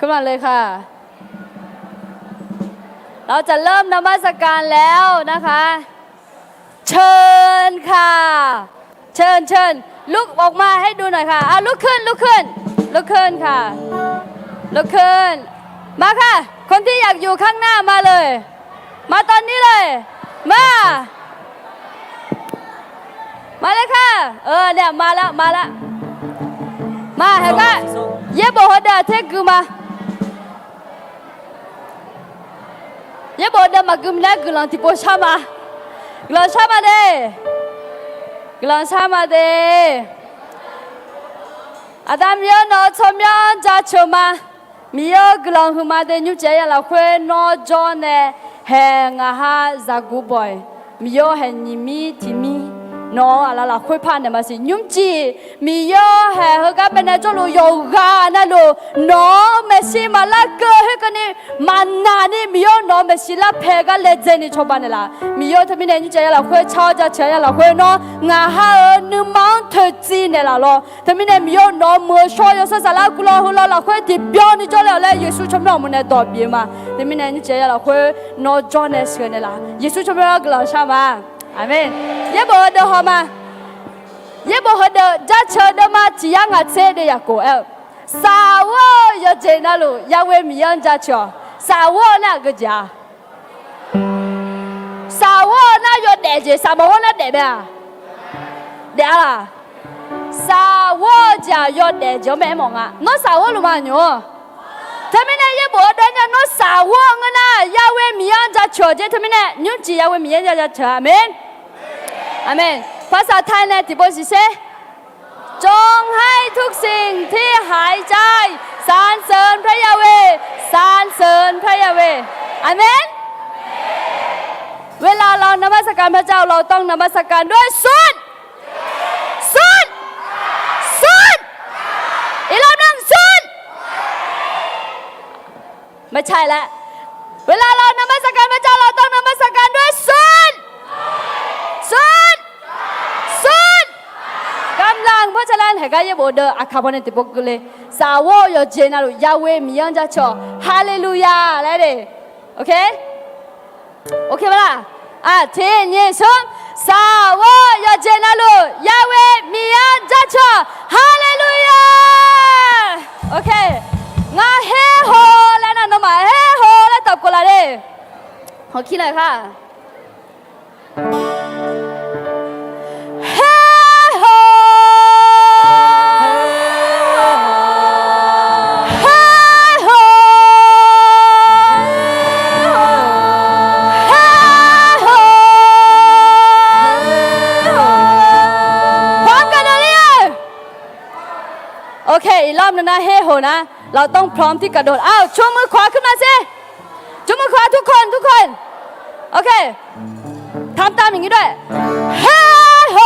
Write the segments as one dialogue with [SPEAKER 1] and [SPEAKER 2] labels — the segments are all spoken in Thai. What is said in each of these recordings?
[SPEAKER 1] ขึ้นมาเลยค่ะเราจะเริ่มนมัสการแล้วนะคะเชิญค่ะเชิญลุกออกมาให้ดูหน่อยค่ะลุกขึ้นค่ะลุกขึ้นมาค่ะคนที่อยากอยู่ข้างหน้ามาเลยมาตอนนี้เลยมาเลยค่ะเนี่ยมาแล้วมาเห็นก็เย็บหัวเดือดเทกูมาเย็บหัวเดือดมากุมเนี่ยกุลองที่โพชามากุลองชามาเดอาดามเยอะนอชมยอนจ่าชมามีเยอะกุลองหุมาเดนุเจียเราคุยนอจอนเนแหงอาฮาจากูบอยมีเยอะแหงนิมิทิมีน้องอะไรล่ะคุยผ่านเนี่ยมาสิยุ่งจีมีเยอะแห่เฮก็เป็นในจุดโยกานั่นลูน้องเมสิมาละเกอเฮกันนี่มันนานี่มีเยอะน้องเมสิละเพกันเลเจนี่ชอบบ้านเนี่ยละมีเยอะที่มีเนี่ยยุ่งใจเราคุยชอบจะเชื่อเราคุยน้องงาฮานึกมังเธอจีเนี่ยละล้อที่มีเนี่ยมีเยอะน้องมือช่วยยศสารกุลาหุลาเราคุยที่เบี้ยนี่จ้าแล้วเลยเยซูชอบน้องมันเนี่ยต่อเบี้ยมาที่มีเนี่ยยุ่งใจเราคุยน้องจอนเนี่ยเชื่อเนี่ยละเยซูชอบน้องกุลาชามาอาเมนเย็บหัวเดือดหอมาเย็บหัวเดือดจัดเชิดมาที่ยังอาเซเดียกูสาวอยากเจนน่ะลูยาเวมียันจัดเชิดสาวน่ะก็จ้าสาวน่ะยอดเดจสาวน่ะเดบะเดี๋ยวล่ะสาวจ้ายอดเดจไม่มองอ่ะน้องสาวรู้มั้ยหนูทำไมเนี่ยยับหัวเดือดน้องสาวงั้นน่ะยาเวมียันจัดเชิดทำไมเนี่ยยุ่งจียาเวมียันจัดเชิดอาเมนอาเมนภาษาไทยเนี่ยที่บอกสิเซจงให้ทุกสิ่งที่หายใจสรรเสริญพระยาเวสรรเสริญพระยาเวอาเมนเวลาเรานมัสการพระเจ้าเราต้องนมัสการด้วยสุดอีกรอบนึงสุดไม่ใช่แล้วเวลาเรานมัสการพระเจ้าเราต้องนมัสการด้วยสุดกำลังเพราะฉะนั้นให้กันยับเดออาคาบอนติปกุเลสาวอยเจนาลุยาเวมียันจะชอฮาเลลูยาอะไรเด้โอเคปะล่ะเทนเยซูสาวอยเจนาลุยาเวมียันจะชอฮาเลลูยาโอเคงาเฮโฮแล้วนะน้องมาเฮโฮแล้วตบกุลาเด้ขอคิดหน่อยค่ะโอเคอีกรอบนึงนะเฮโหนะเราต้องพร้อมที่กระโดดชูมือขวาขึ้นมาสิชูมือขวาทุกคนโอเคทำตามอย่างนี้ด้วยเฮโห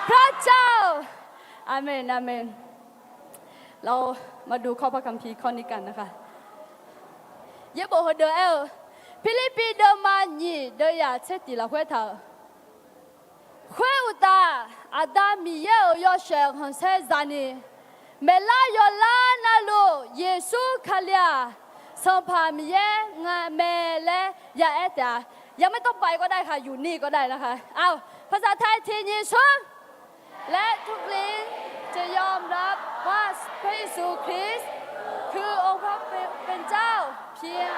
[SPEAKER 1] พระเจ้าอาเมนอาเมนเรามาดูข้อพระคัมภีร์ข้อนี้กันนะคะเยบโฮเดลฟิลิปปีเดมานีเดียเชติลาเวทาเควอุตาอาดามีเยอยอเชงฮันเซซานีเมลายอลานาโลเยซูคาเลียสัมภามีเยงาเมเลยาเอตายังไม่ต้องไปก็ได้ค่ะอยู่นี่ก็ได้นะคะเอาภาษาไทยทีนี้ชุมและทุกลิ้นจะยอมรับว่าพระเยซูคริสต์คือองค์พระเป็นเจ้าเพียง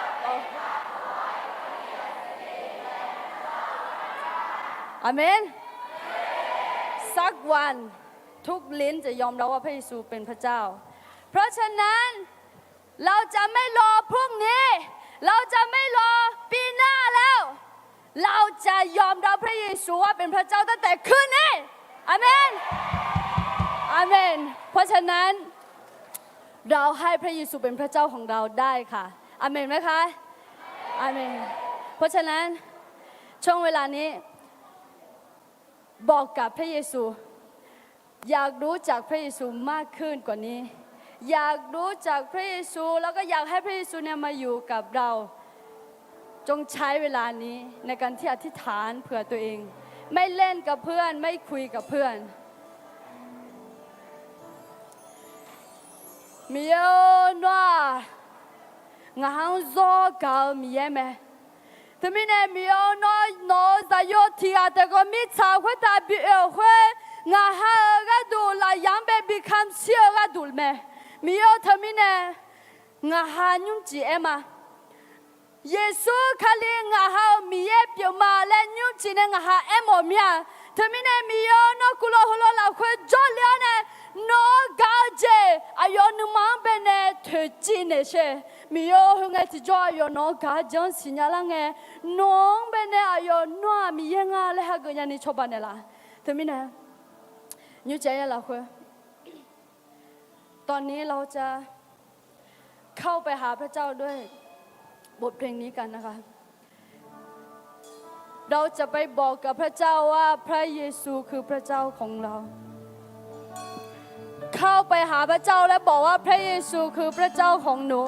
[SPEAKER 1] อาเมนสักวันทุกลิ้นจะยอมรับว่าพระเยซูเป็นพระเจ้าเพราะฉะนั้นเราจะไม่รอพรุ่งนี้เราจะไม่รอปีหน้าแล้วเราจะยอมรับพระเยซูว่าเป็นพระเจ้าตั้งแต่คืนนี้อาเมนอาเมนเพราะฉะนั้นเราให้พระเยซูเป็นพระเจ้าของเราได้ค่ะอาเมนไหมคะอาเมนเพราะฉะนั้นช่วงเวลานี้บอกกับพระเยซูอยากรู้จักพระเยซูมากขึ้นกว่านี้อยากรู้จักพระเยซูแล้วก็อยากให้พระเยซูเนี่ยมาอยู่กับเราจงใช้เวลานี้ในการที่อธิษฐานเผื่อตัวเองไม่เล่นกับเพื่อนไม่คุยกับเพื่อนมีเยอะนัวงานโซกามีเยไหมแต่มีเนี่ยมีเยอะนัวน้อจะยอดที่อาจจะก็มีชาวคนตาบิเอลเว้งาหากระดูลายังเบบีคำเชื่อกระดูไหมมีเยอะแต่มีเนี่ยงาหายุ่งจีเอ็มเยซูคาลีงาหามีเยเปียวมาและยุ่งจีเนี่ยงาหาเอ็มอมีแต่มีเนี่ยมีเยอะนัวกุลาหุลลาคุยจอเลียเนี่ยน้องกาเจอายอนุมังเป็นเนเธอจีเนเชมีโยหงที่จอยอน้องกาจังสิญญาลังเงน้องเป็นเนอายอนัวมียังไงเลยฮะก็ยันนี่ชอบบ้านละแต่มีเนี่ยยูเจยละคุยตอนนี้เราจะเข้าไปหาพระเจ้าด้วยบทเพลงนี้กันนะคะเราจะไปบอกกับพระเจ้าว่าพระเยซูคือพระเจ้าของเราเข้าไปหาพระเจ้าและบอกว่าพระเยซูคือพระเจ้าของหนู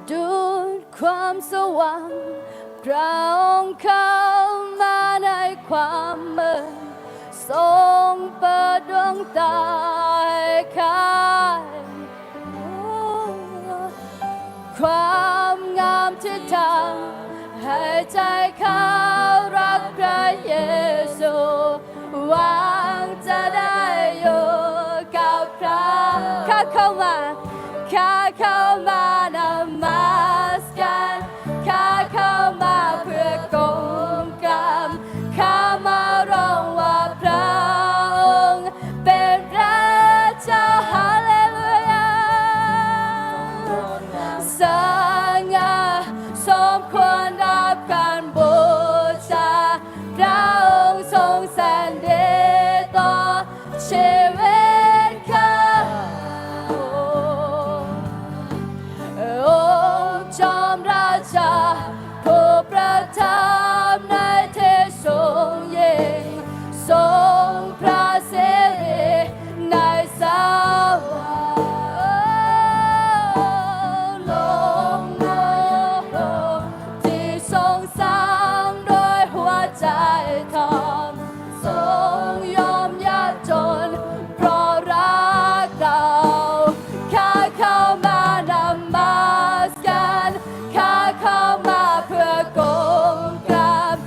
[SPEAKER 1] ดูความสว่างพระองค์เข้ามาในความมืดทรงเปิดดวงตาให้ข้าความงามที่ทำให้ใจข้ารักพระเยซูหวังจะได้อยู่กับพระข้าเข้ามานมัสการข้าเข้ามาเพื่อกงกรรมข้ามาร้องว่าพระองค์เป็นพระเจ้าฮาเลลูยาสง่าสมควรรับการบูชาพระองค์ทรงแสนดีต่อชีวิตข้าองค์จอมราชาผู้ประทับในที่สูงยิ่งทรงพระสิริในสวรรค์ลงโลกที่ทรงสร้างโดยหัวใจทอมทรงยอมยากจนเพราะรักเราข้าเข้ามานมัสการข้าเข้ามาเพื่อกงกราบ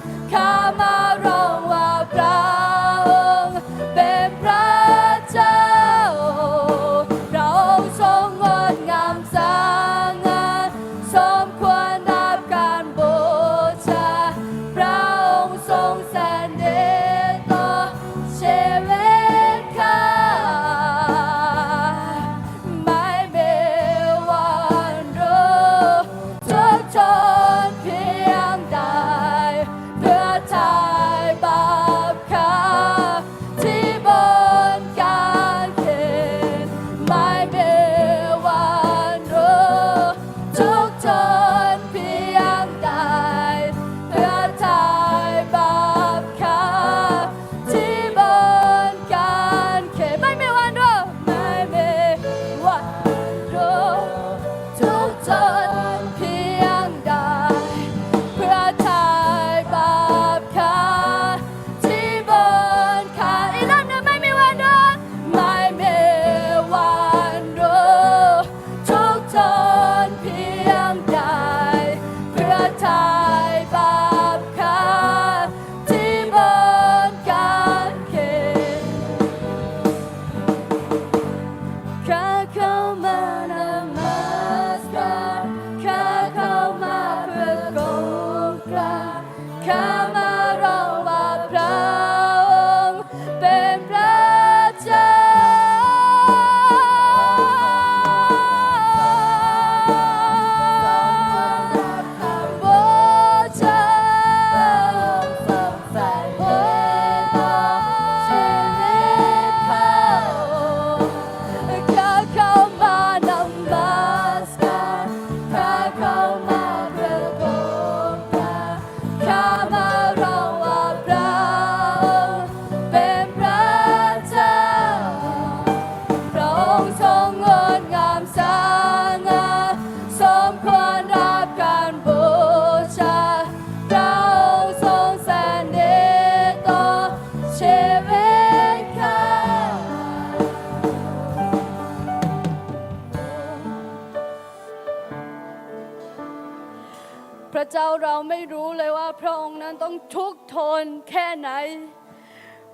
[SPEAKER 1] พระเจ้าเราไม่รู้เลยว่าพระองค์นั้นต้องทุกข์ทนแค่ไหน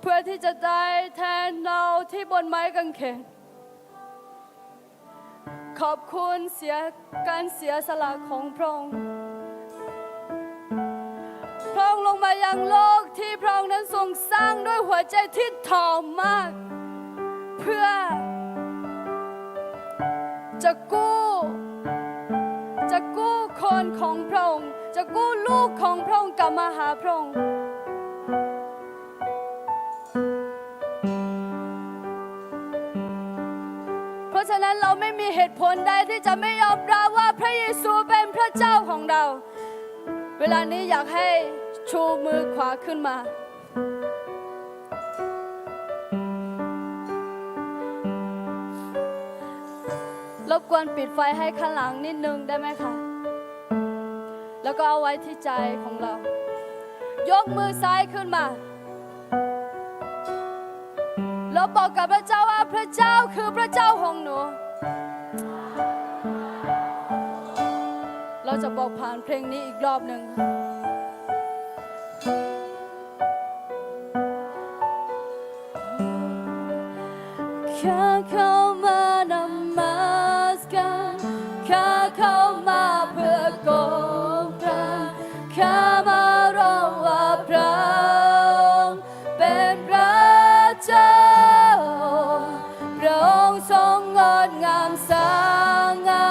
[SPEAKER 1] เพื่อที่จะตายแทนเราที่บนไม้กางเขนขอบคุณการเสียสละของพระองค์พระองค์ลงมายังโลกที่พระองค์นั้นทรงสร้างด้วยหัวใจที่ถ่อมมากเพื่อจะกู้คนของพระองค์จะกู้ลูกของพระองค์กลับมาหาพระองค์เพราะฉะนั้นเราไม่มีเหตุผลใดที่จะไม่ยอมรับว่าพระเยซูเป็นพระเจ้าของเราเวลานี้อยากให้ชูมือขวาขึ้นมารบกวนปิดไฟให้ข้างหลังนิดนึงได้ไหมคะแล้วก็เอาไว้ที่ใจของเรายกมือซ้ายขึ้นมาแล้วบอกกับพระเจ้าว่าพระเจ้าคือพระเจ้าของหนูเราจะบอกผ่านเพลงนี้อีกรอบหนึ่งแค่เข้ามานมัสการแค่เข้ามาเพื่อกองพระแค่มาร้องว่าพระองค์เป็นพระเจ้าพระองค์ทรงงดงามสง่า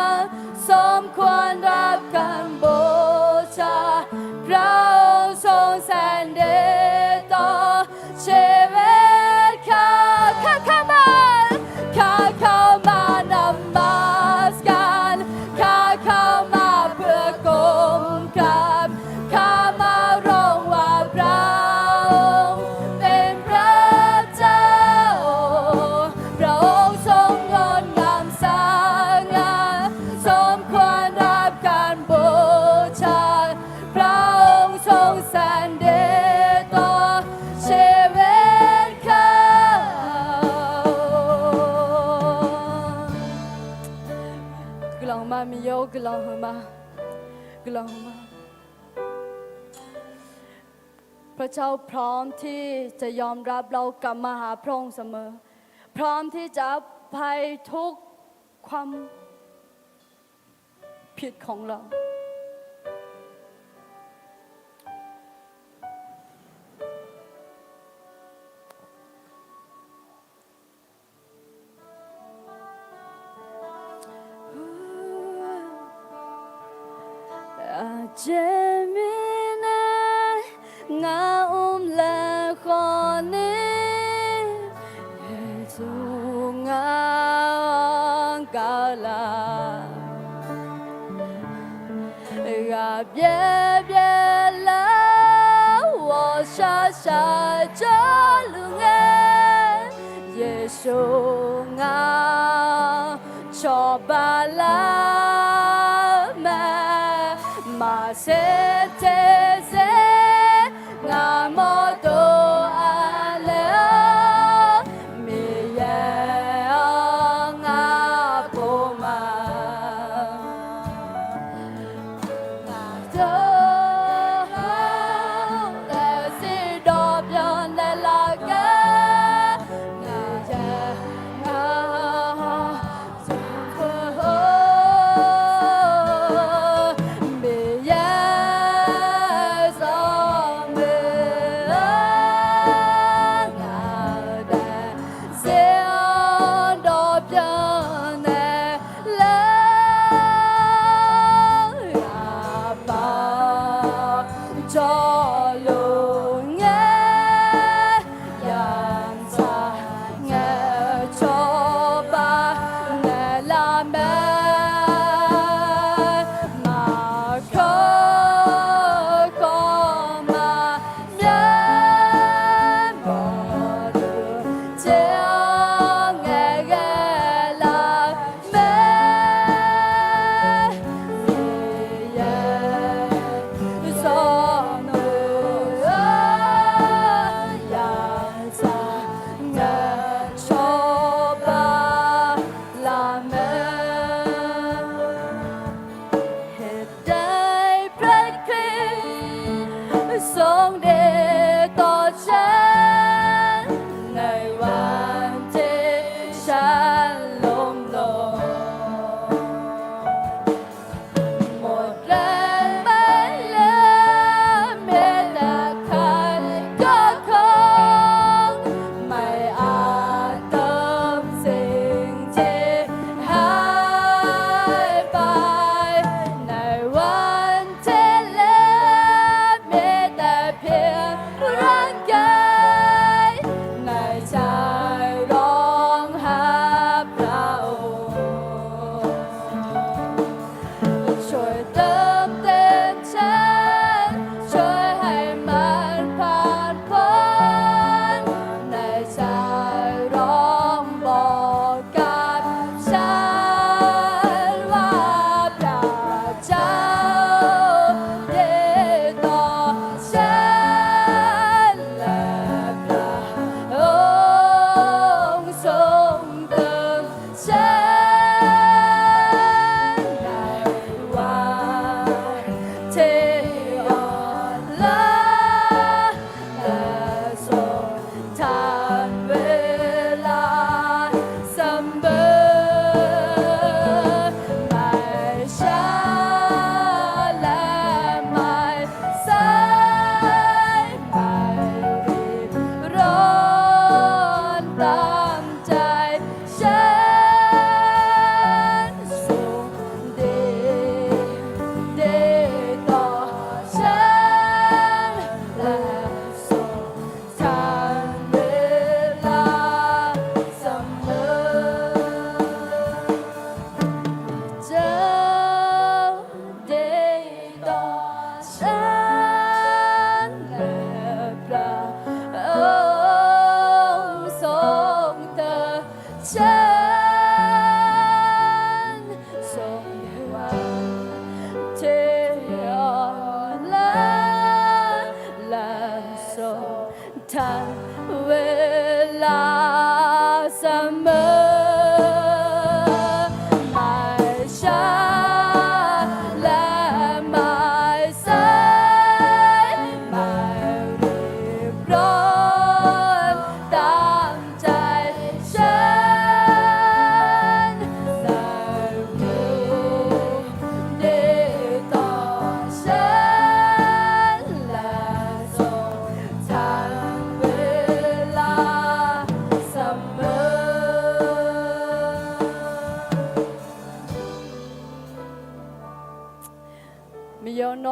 [SPEAKER 1] สมควรรับการบูชาพระองค์ทรงแสนดีต่อชีวิตข้าเข้ามานมัสการข้าเข้ามาเพื่อก้มกราบข้ามาร้องว่าพระองค์เป็นพระเจ้าพระองค์ทรงงดงามสง่าสมควรรับการบูชาพระองค์ทรงแสนดีต่อชีวิตข้ากลองมามิโยกลองมากลองมาพระเจ้าพร้อมที่จะยอมรับเรากลับมาหาพระองค์เสมอพร้อมที่จะอภัยทุกความผิดของเราเจมินาငါဦးလခေါ်နေသူငါကာလာကပြပြလာဝရှာရှာကြလူငယ်ယေရှုငါချောပါလာมาเสเทเสงาโมโตอาเลมีเยงาปูมาโตแต่สิดอบยอนแต่ละกะงาเยงาสุขโอBye.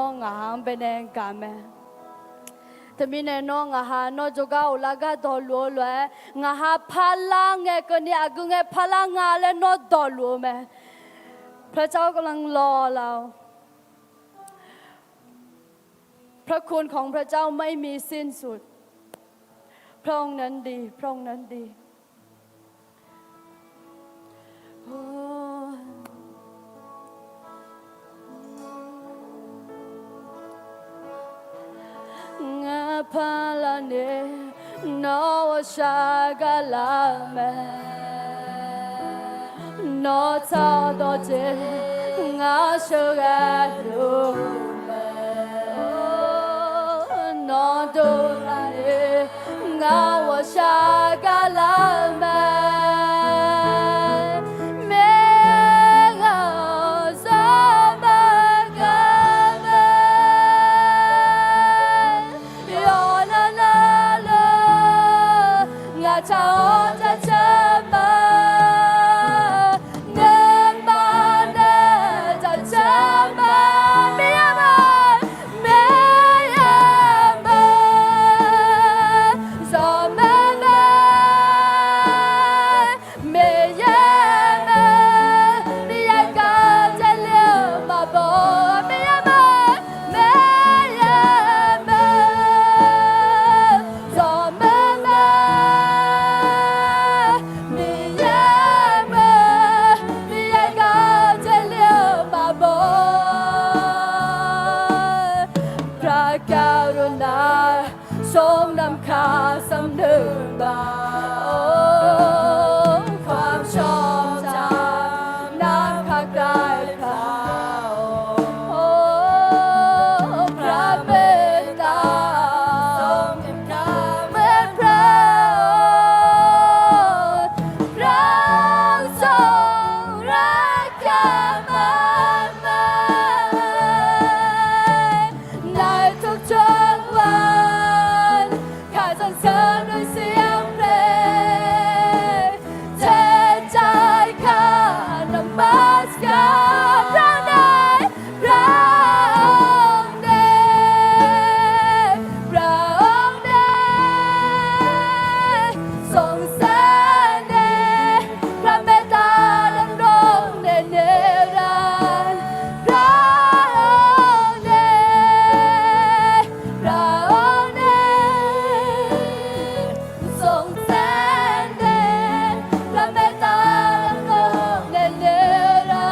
[SPEAKER 1] น้องหางเป็นแองกาแม่แต่มีในน้องหาโนจุกาอุลากาดอลัวเลยหาพลังเงกันเนี่ยกูเงพลังงาและโนดอลัวแม่พระเจ้ากำลังรอเราพระคุณของพระเจ้าไม่มีสิ้นสุดพระองค์นั้นดีพระองค์นั้นดีงาพาลาเนนอวชากาลาเมนอทาดอเจงาโชกาลูเมนอดูลาเนงาวชากาลาเมชาวจะเชื่อมาเงินมาเดินจะเชื่อมาไม่ยอมไม่ยอมสอมไม่ยอมไม่อยากจะเลี้ยวมาบอกไม่ยอมไม่ยอมสอมการุณาทรงนำข้าสำนึกบาความชอบธรรมน้ำข้าได้ข้าพระเมตตาทรงนำข้าเหมือนพระพระทรงรักข้ามากมายในทุกช่วงวันข้าสรรเสริญด้วยเสียงเพลงเทใจข้านมัสการพระนายพระองค์เดชพระองค์เดชทรงแสดงพระเมตตาดำรงในนิรันดร์พระองค์เดชพระองค์เดชทรงแสดงพระเมตตาดำรงในนิรั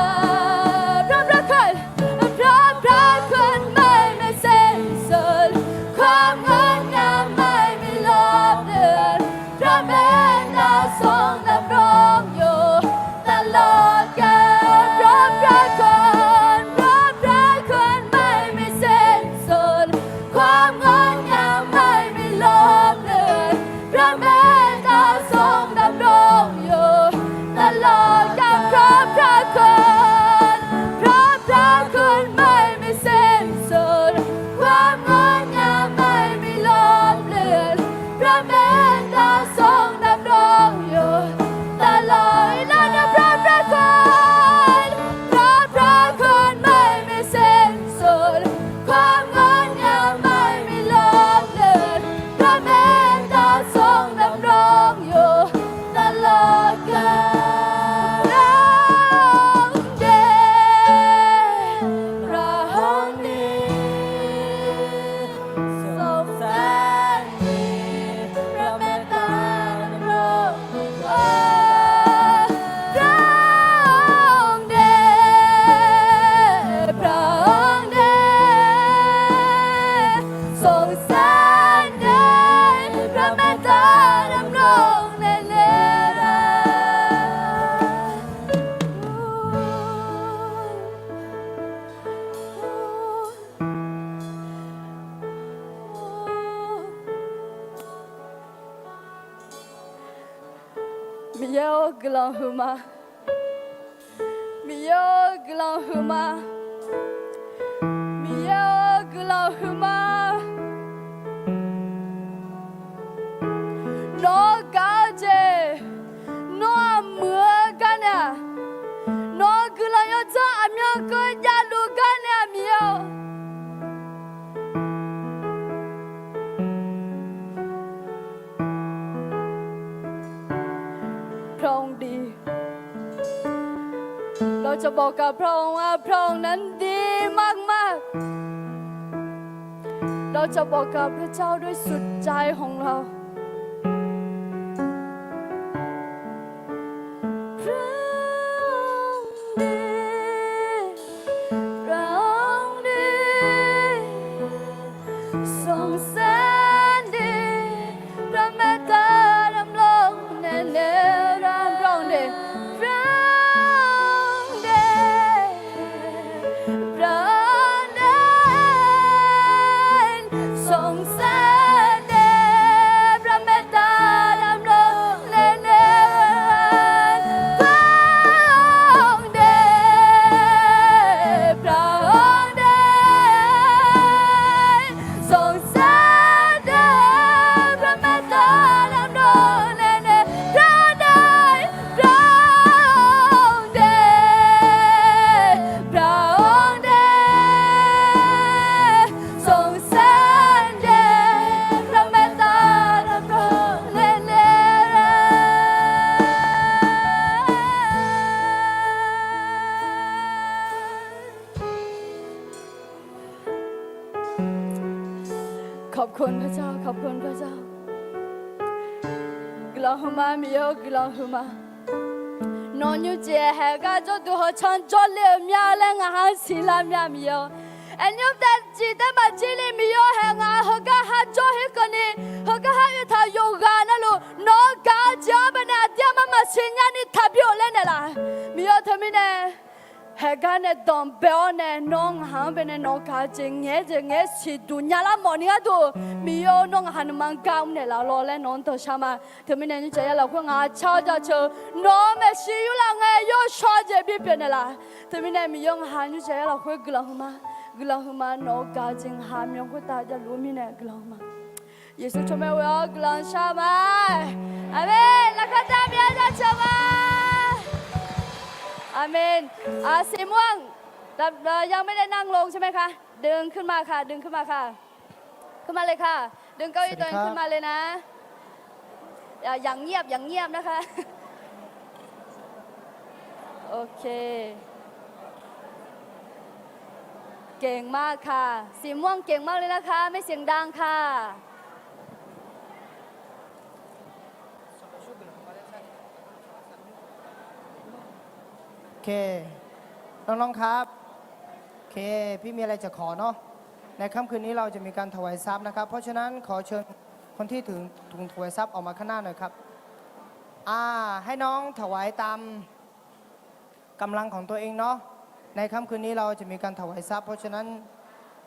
[SPEAKER 1] นดร์พระพระคุณไม่มีสิ้นสุดความงดงามไม่มีลบเลือนพระเมตตาทรงดำรงอยู่ตลอดกาลพระคุณไม่มีสิ้นสุดความงดงามไม่มีลบเลือนพระเมตตาทรงดำรงอยู่ตลอดกาลพระคุณไม่มีสิ้นสุดความงดงามไม่มีลบเลือนพระเมตตาทรงดำรงอยู่ตลอดและพระคุณไม่มีสิ้นสุดความงดงามไม่มีลบเลือนพระเมตตาทรงดำรงอยู่ตลอดกาลพระองค์เดชพระองค์นี้ทรงแสนดีพระเมตตาดำรงอยู่พระองค์เดชพระองค์เดชทรงแสนดีพระเมตตาดำรงในนิรันดร์มิโยกลองหุมามิโยกลองหุมามิโยกลองหุมา nó cá chê nó mưa cái nè nó cứ là nhớ cho anh nhớ cứ gia lu cái nè miêu จะบอกกับพระองค์ว่าพระองค์นั้นดีมากๆเราจะบอกกับพระเจ้าด้วยสุดใจของเราพระองค์ดีพระองค์ดีทรงแสนดีพระเมตตาดำรงแน่นรามพระองค์ดีพระองค์ดีพระองค์ดีทรงแสนดีพระเมตตาดำรงแน่นพระองค์ดีพระองค์ดีทรงแสนดีพระเมตตาดำรงแน่นพระองค์ดีพระองค์ดีพระองค์ดีทรงแสนดีพระเมตตาดำรงแน่นขอบคุณพระเจ้าขอบคุณพระเจ้ากลาหุมามิโยกลาหุมานอนอยู่เจแหกาจดูหัวชันจอดเลี้ยมีอะไรงาสิลามีมิโยอันยุบแต่จีแต่มาจีลีมิโยแหงาหัวกาหาจอฮิกันนี่หัวกาหาอยู่ท่าโยกานั่นลูน้องกาจ้าเป็นอาเดียมาสิญญาณิทับอยู่เล่นละมิโยทำไมเนี่ยเฮกันเนี่ยดอมเบลเนี่ยน้องหางเป็นน้องกาเจงเงี้ยสิดูญาละมอนี่ก็ดูมีโยน้องหันมังกาเนี่ยละรอเล่นน้องตัวชามาทำไมเนี่ยนี่ใจเราควงอาชาจะเจอน้องแม่สิอยู่ละไงโยชาเจ็บเป็นละทำไมเนี่ยมีโยหันอยู่ใจเราควงกลาหุมาน้องกาเจงหามยองก็ตาจะรู้มีเนี่ยกลาหุมาเยซูชมเวลกลาชามาอาเมนลักษณะมีอาจารย์มาอาเมนสีม่วงยังไม่ได้นั่งลงใช่ไหมคะดึงขึ้นมาค่ะดึงขึ้นมาค่ะขึ้นมาเลยค่ะดึงเก้าอี้ตัวเองขึ้นมาเลยนะอย่างเงียบนะคะโอเคเก่งมากค่ะสีม่วงเก่งมากเลยนะคะไม่เสียงดังค่ะ
[SPEAKER 2] โอเคน้องๆครับโอเคพี่มีอะไรจะขอเนาะในค่ำคืนนี้เราจะมีการถวายทรัพย์นะครับเพราะฉะนั้นขอเชิญคนที่ถึงถุงถวายทรัพย์ออกมาข้างหน้าหน่อยครับให้น้องถวายตามกำลังของตัวเองเนาะในค่ำคืนนี้เราจะมีการถวายทรัพย์เพราะฉะนั้น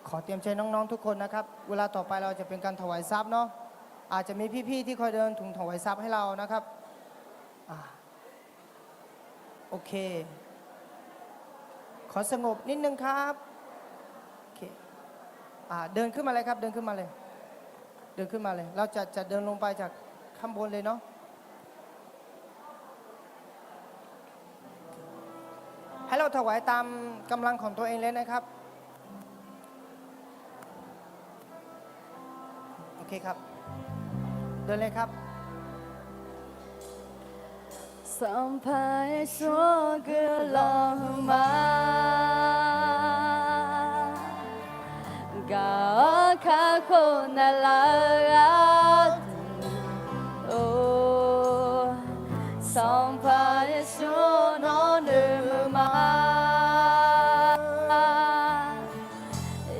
[SPEAKER 2] ขอเตรียมใจน้องๆทุกคนนะครับเวลาต่อไปเราจะเป็นการถวายทรัพย์เนาะอาจจะมีพี่ๆที่คอยเดินถุงถวายทรัพย์ให้เรานะครับโอเคขอสงบนิดนึงครับโอเคเดินขึ้นมาเลยครับเดินขึ้นมาเลยเราจะเดินลงไปจากข้างบนเลยเนาะให้เราถวายตามกำลังของตัวเองเลยนะครับโอเคครับเดินเลยครับ
[SPEAKER 1] Sampai selama gak aku nalar oh sampai selama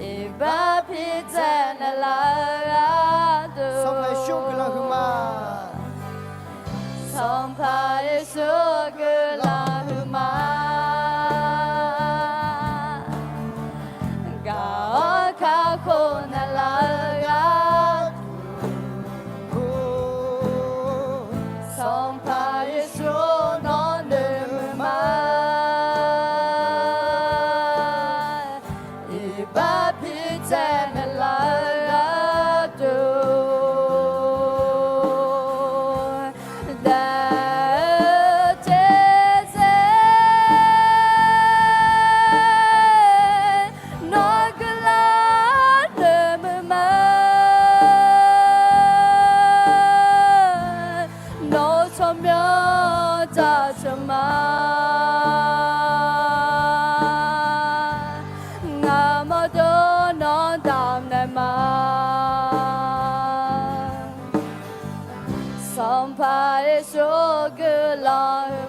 [SPEAKER 1] iba pita nalar
[SPEAKER 2] sampai selama
[SPEAKER 1] sampai selama gak aku nalar sampai selama iba pita nalar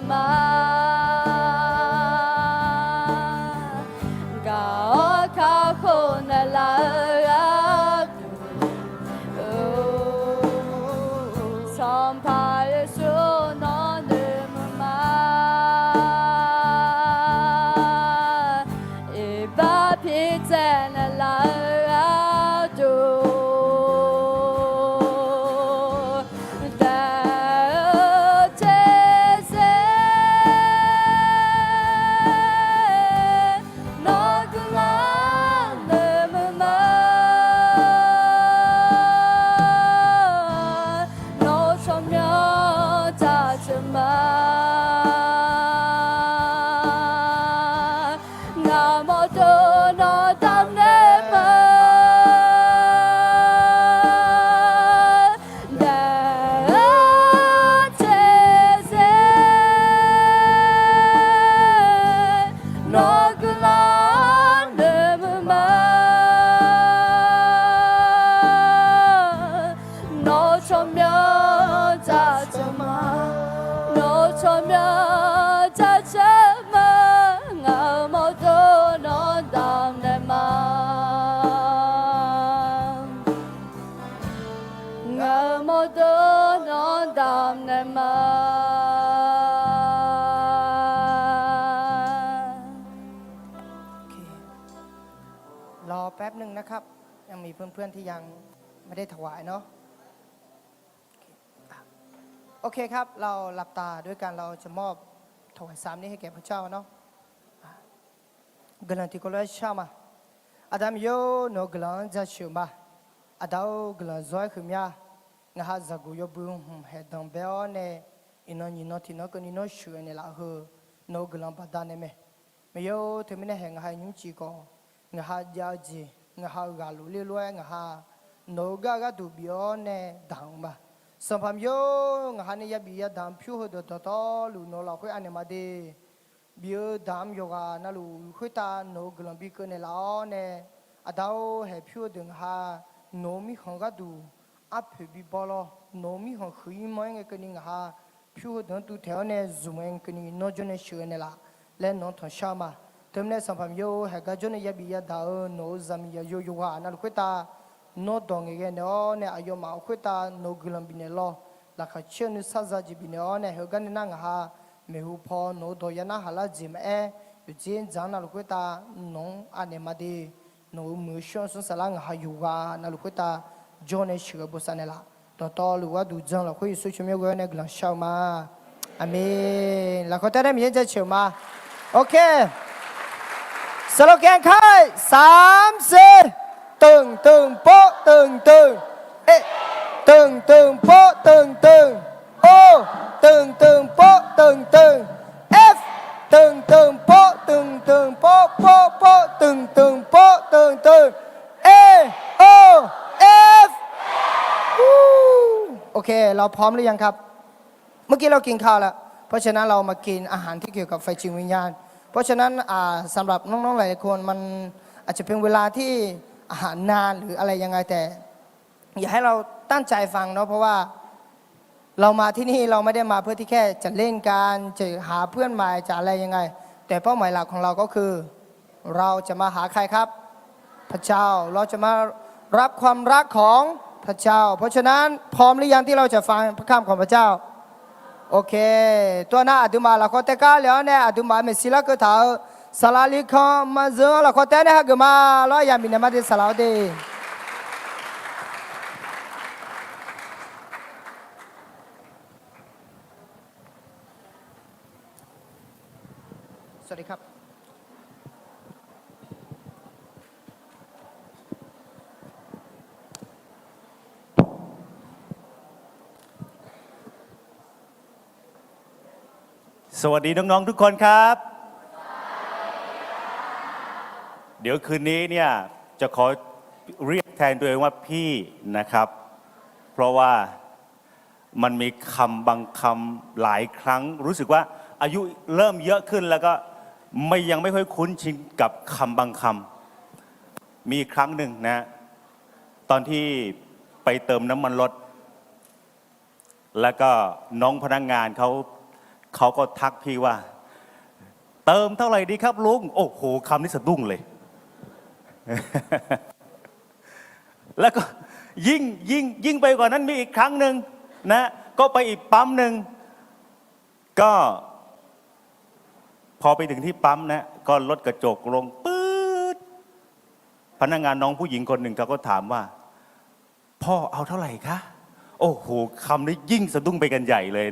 [SPEAKER 1] ma ga ka ko na la som pa su no de ma e ba pi na la
[SPEAKER 2] รอแป๊บหนึ่งนะครับ ยังมีเพื่อนๆที่ยังไม่ได้ถวายเนาะโอเคครับ เราหลับตาด้วยกันเราจะมอบถวายสามนี้ให้แก่พระเจ้าเนาะกลันติโกลชามาอาดามโยโนกลันจะชูมาอาดาวกลันซอยขมยางาจักุยบุ้มเฮดังเบลเนอินนยินทินก็นิโนชูเนลาหูโนกลันปัดานเมไม่โยเทมินเฮงายุ่งจีกงาจาจีงากาลุลิลวยงาโนกากาดูบิโอเนดังมาสัมพัมโยงาเนี่ยบียดัมพิวหดตตลูโนลาคุยอันเนมาเดบิโอดัมโยกานาลูคุยตาโนกลัมบิกเนลาเนอาดาวเฮพิวดึงฮาโนมิของกาดูอัพบิบอลโนมิของขุยมอยเงกันนิงฮาพิวดึงตูแถวเนซูมเงกันนิโนจเนชื่อเนลาและนนทชามาเติมเนสัมพัมโยเฮกาจเนยบียดาวโนซามิยโยโยกานาลูคุยตาโนดองเงเนอเนอายมาคุยตาโนกลัมบิเนลอลักเชนุซาซาจิบิเนอเนเฮกันนังฮาเมหูพอโนดอยนาฮาลาจิมเอยูจินจานาลูคุยตานงอันเนมาดีโนมือชวนสุนสลังฮายูกานาลูคุยตาจอนเนชิกบุษาเนลาต่อต่อลูกว่าดูจังเราคุยสุชเมียกเนกลังชาวมาอามีนแล้วก็แต่ได้มีเจเชียวมาโอเคสโลแกนค่าย3 4ตึงตึงโป๊ะตึงตึงเอ๊ะตึงตึงโป๊ะตึงตึงโอตึงตึงโป๊ะตึงตึง F ตึงตึงโป๊ะตึงตึงโป๊ะโป๊ะโป๊ะตึงตึงโป๊ะตึงตึง A O F โอเคเราพร้อมหรือยังครับเมื่อกี้เรากินข้าวแล้วเพราะฉะนั้นเรามากินอาหารที่เกี่ยวกับไฟจิตวิญญาณเพราะฉะนั้นสำหรับน้องๆหลายคนมันอาจจะเป็นเวลาที่อาหารนานหรืออะไรยังไงแต่อย่าให้เราตั้งใจฟังเนาะเพราะว่าเรามาที่นี่เราไม่ได้มาเพื่อที่แค่จะเล่นการจะหาเพื่อนใหม่จะอะไรยังไงแต่เป้าหมายหลักของเราก็คือเราจะมาหาใครครับพระเจ้าเราจะมารับความรักของพระเจ้าเพราะฉะนั้นพร้อมหรือยังที่เราจะฟังพระคำของพระเจ้าโอเคตัวน่าอดุมาละก็เตก้าแล้วเนี่ยอดุมาเมสิละก็ถาสลาลิคอมาเจอละก็เตเนี่ยฮะกมาล้อยามินมาดิสลาวดีสวัสดีครับ
[SPEAKER 3] สวัสดีน้องๆทุกคนครับ เดี๋ยวคืนนี้เนี่ยจะขอเรียกแทนตัวเองว่าพี่นะครับ เพราะว่ามันมีคำบางคำหลายครั้งรู้สึกว่าอายุเริ่มเยอะขึ้นแล้วก็ยังไม่ค่อยคุ้นชินกับคำบางคำมีครั้งหนึ่งนะตอนที่ไปเติมน้ำมันรถแล้วก็น้องพนักงานเขา เขาก็ทักพี่ว่า เติมเท่าไหร่ดีครับลุงโอ้โหคำนี้สะดุ้งเลย แล้วก็ยิ่งไปกว่านั้นมีอีกครั้งหนึ่งนะก็ไปอีกปั๊มหนึ่งก็พอไปถึงที่ปั๊มนะก็ลดกระจกลงปื๊ดพนักงานน้องผู้หญิงคนหนึ่งเขาก็ถามว่าพ่อเอาเท่าไหร่คะโอ้โหคำนี้ยิ่งสะดุ้งไปกันใหญ่เลย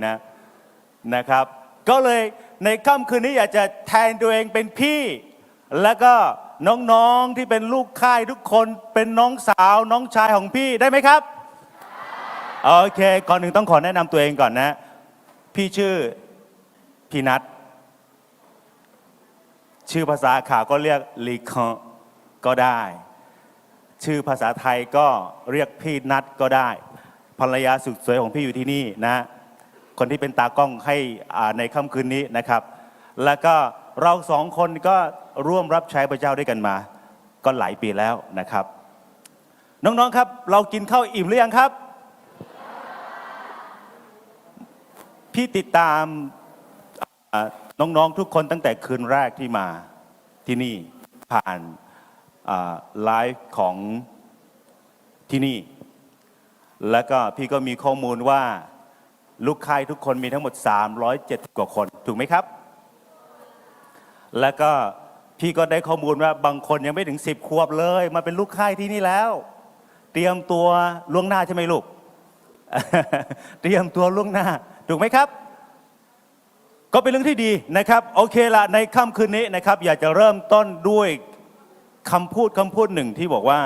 [SPEAKER 3] นะครับก็เลยในค่ำคืนนี้อยากจะแทนตัวเองเป็นพี่แล้วก็น้องๆที่เป็นลูกค่ายทุกคนเป็นน้องสาวน้องชายของพี่ได้ไหมครับโอเคก่อนหนึ่งต้องขอแนะนำตัวเองก่อนนะพี่ชื่อพี่นัทชื่อภาษาขาก็เรียกลีคอนก็ได้ชื่อภาษาไทยก็เรียกพี่นัทก็ได้ภรรยาสุดสวยของพี่อยู่ที่นี่นะคนที่เป็นตากล้องให้ในค่ำคืนนี้นะครับแล้วก็เราสองคนก็ร่วมรับใช้พระเจ้าด้วยกันมาก็หลายปีแล้วนะครับน้องๆครับเรากินข้าวอิ่มหรือยังครับพี่ติดตามน้องๆทุกคนตั้งแต่คืนแรกที่มาที่นี่ผ่านไลฟ์ของที่นี่แล้วก็พี่ก็มีข้อมูลว่าลูกค่ายทุกคนมีทั้งหมด370กว่าคนถูกไหมครับแล้วก็พี่ก็ได้ข้อมูลว่าบางคนยังไม่ถึง10 ขวบเลยมาเป็นลูกค่ายที่นี่แล้วเตรียมตัวล่วงหน้าใช่ไหมลูก เตรียมตัวล่วงหน้าถูกไหมครับก็เป็นเรื่องที่ดีนะครับโอเคละในค่ำคืนนี้นะครับอยากจะเริ่มต้นด้วยคำพูดหนึ่งที่บอกว่า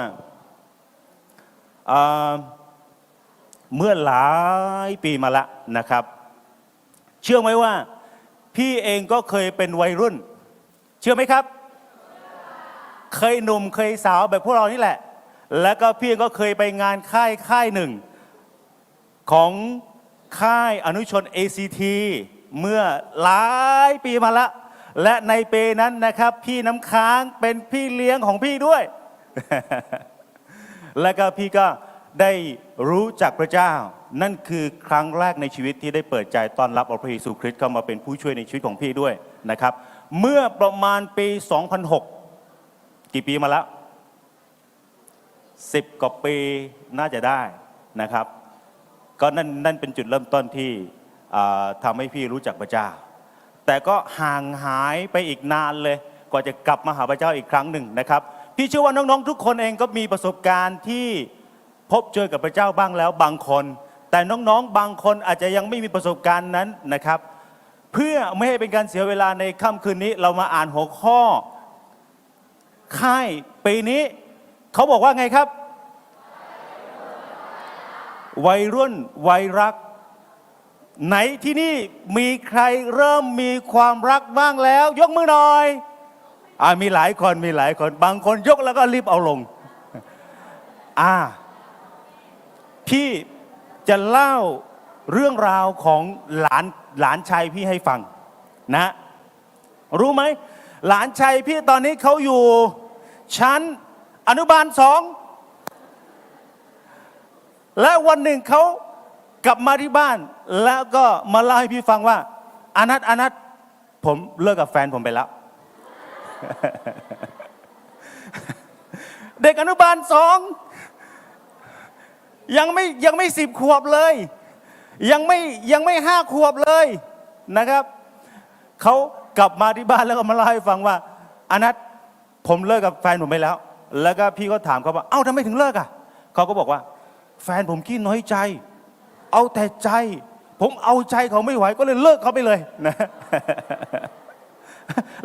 [SPEAKER 3] เมื่อหลายปีมาละนะครับเชื่อไหมว่าพี่เองก็เคยเป็นวัยรุ่นเชื่อไหมครับเคยหนุ่มเคยสาวแบบพวกเรานี่แหละแล้วก็พี่ก็เคยไปงานค่ายหนึ่งของค่ายอนุชน ACT เมื่อหลายปีมาละและในปีนั้นนะครับพี่น้ำค้างเป็นพี่เลี้ยงของพี่ด้วย แล้วก็พี่ก็ได้รู้จักพระเจ้านั่นคือครั้งแรกในชีวิตที่ได้เปิดใจต้อนรับพระเยซูคริสต์เข้ามาเป็นผู้ช่วยในชีวิตของพี่ด้วยนะครับเมื่อประมาณปี 2006 กี่ปีมาแล้ว10 กว่าปีน่าจะได้นะครับก็นั่นเป็นจุดเริ่มต้นที่ทำให้พี่รู้จักพระเจ้าแต่ก็ห่างหายไปอีกนานเลยกว่าจะกลับมาหาพระเจ้าอีกครั้งหนึ่งนะครับพี่เชื่อว่าน้องๆทุกคนเองก็มีประสบการณ์ที่พบเจอกับพระเจ้าบ้างแล้วบางคนแต่น้องๆบางคนอาจจะยังไม่มีประสบการณ์นั้นนะครับเพื่อไม่ให้เป็นการเสียเวลาในค่ำคืนนี้เรามาอ่านหัวข้อค่ายปีนี้เขาบอกว่าไงครับวัยรุ่นวัยรักไหนที่นี่มีใครเริ่มมีความรักบ้างแล้วยกมือหน่อยมีหลายคนบางคนยกแล้วก็รีบเอาลงพี่จะเล่าเรื่องราวของหลานชายพี่ให้ฟังนะรู้ไหมหลานชายพี่ตอนนี้เขาอยู่ชั้นอนุบาล2และวันหนึ่งเขากลับมาที่บ้านแล้วก็มาเล่าให้พี่ฟังว่าอานัทผมเลิกกับแฟนผมไปแล้ว เด็กอนุบาล2ยังไม่10 ขวบเลยยังไม่5 ขวบเลยนะครับเขากลับมาที่บ้านแล้วก็มาเล่าให้ฟังว่าอานัทผมเลิกกับแฟนผมไปแล้วแล้วก็พี่ก็ถามเขาว่าเอ้าทำไมถึงเลิกเขาก็บอกว่าแฟนผมขี้น้อยใจเอาแต่ใจผมเอาใจเขาไม่ไหวก็เลยเลิกเขาไปเลยนะ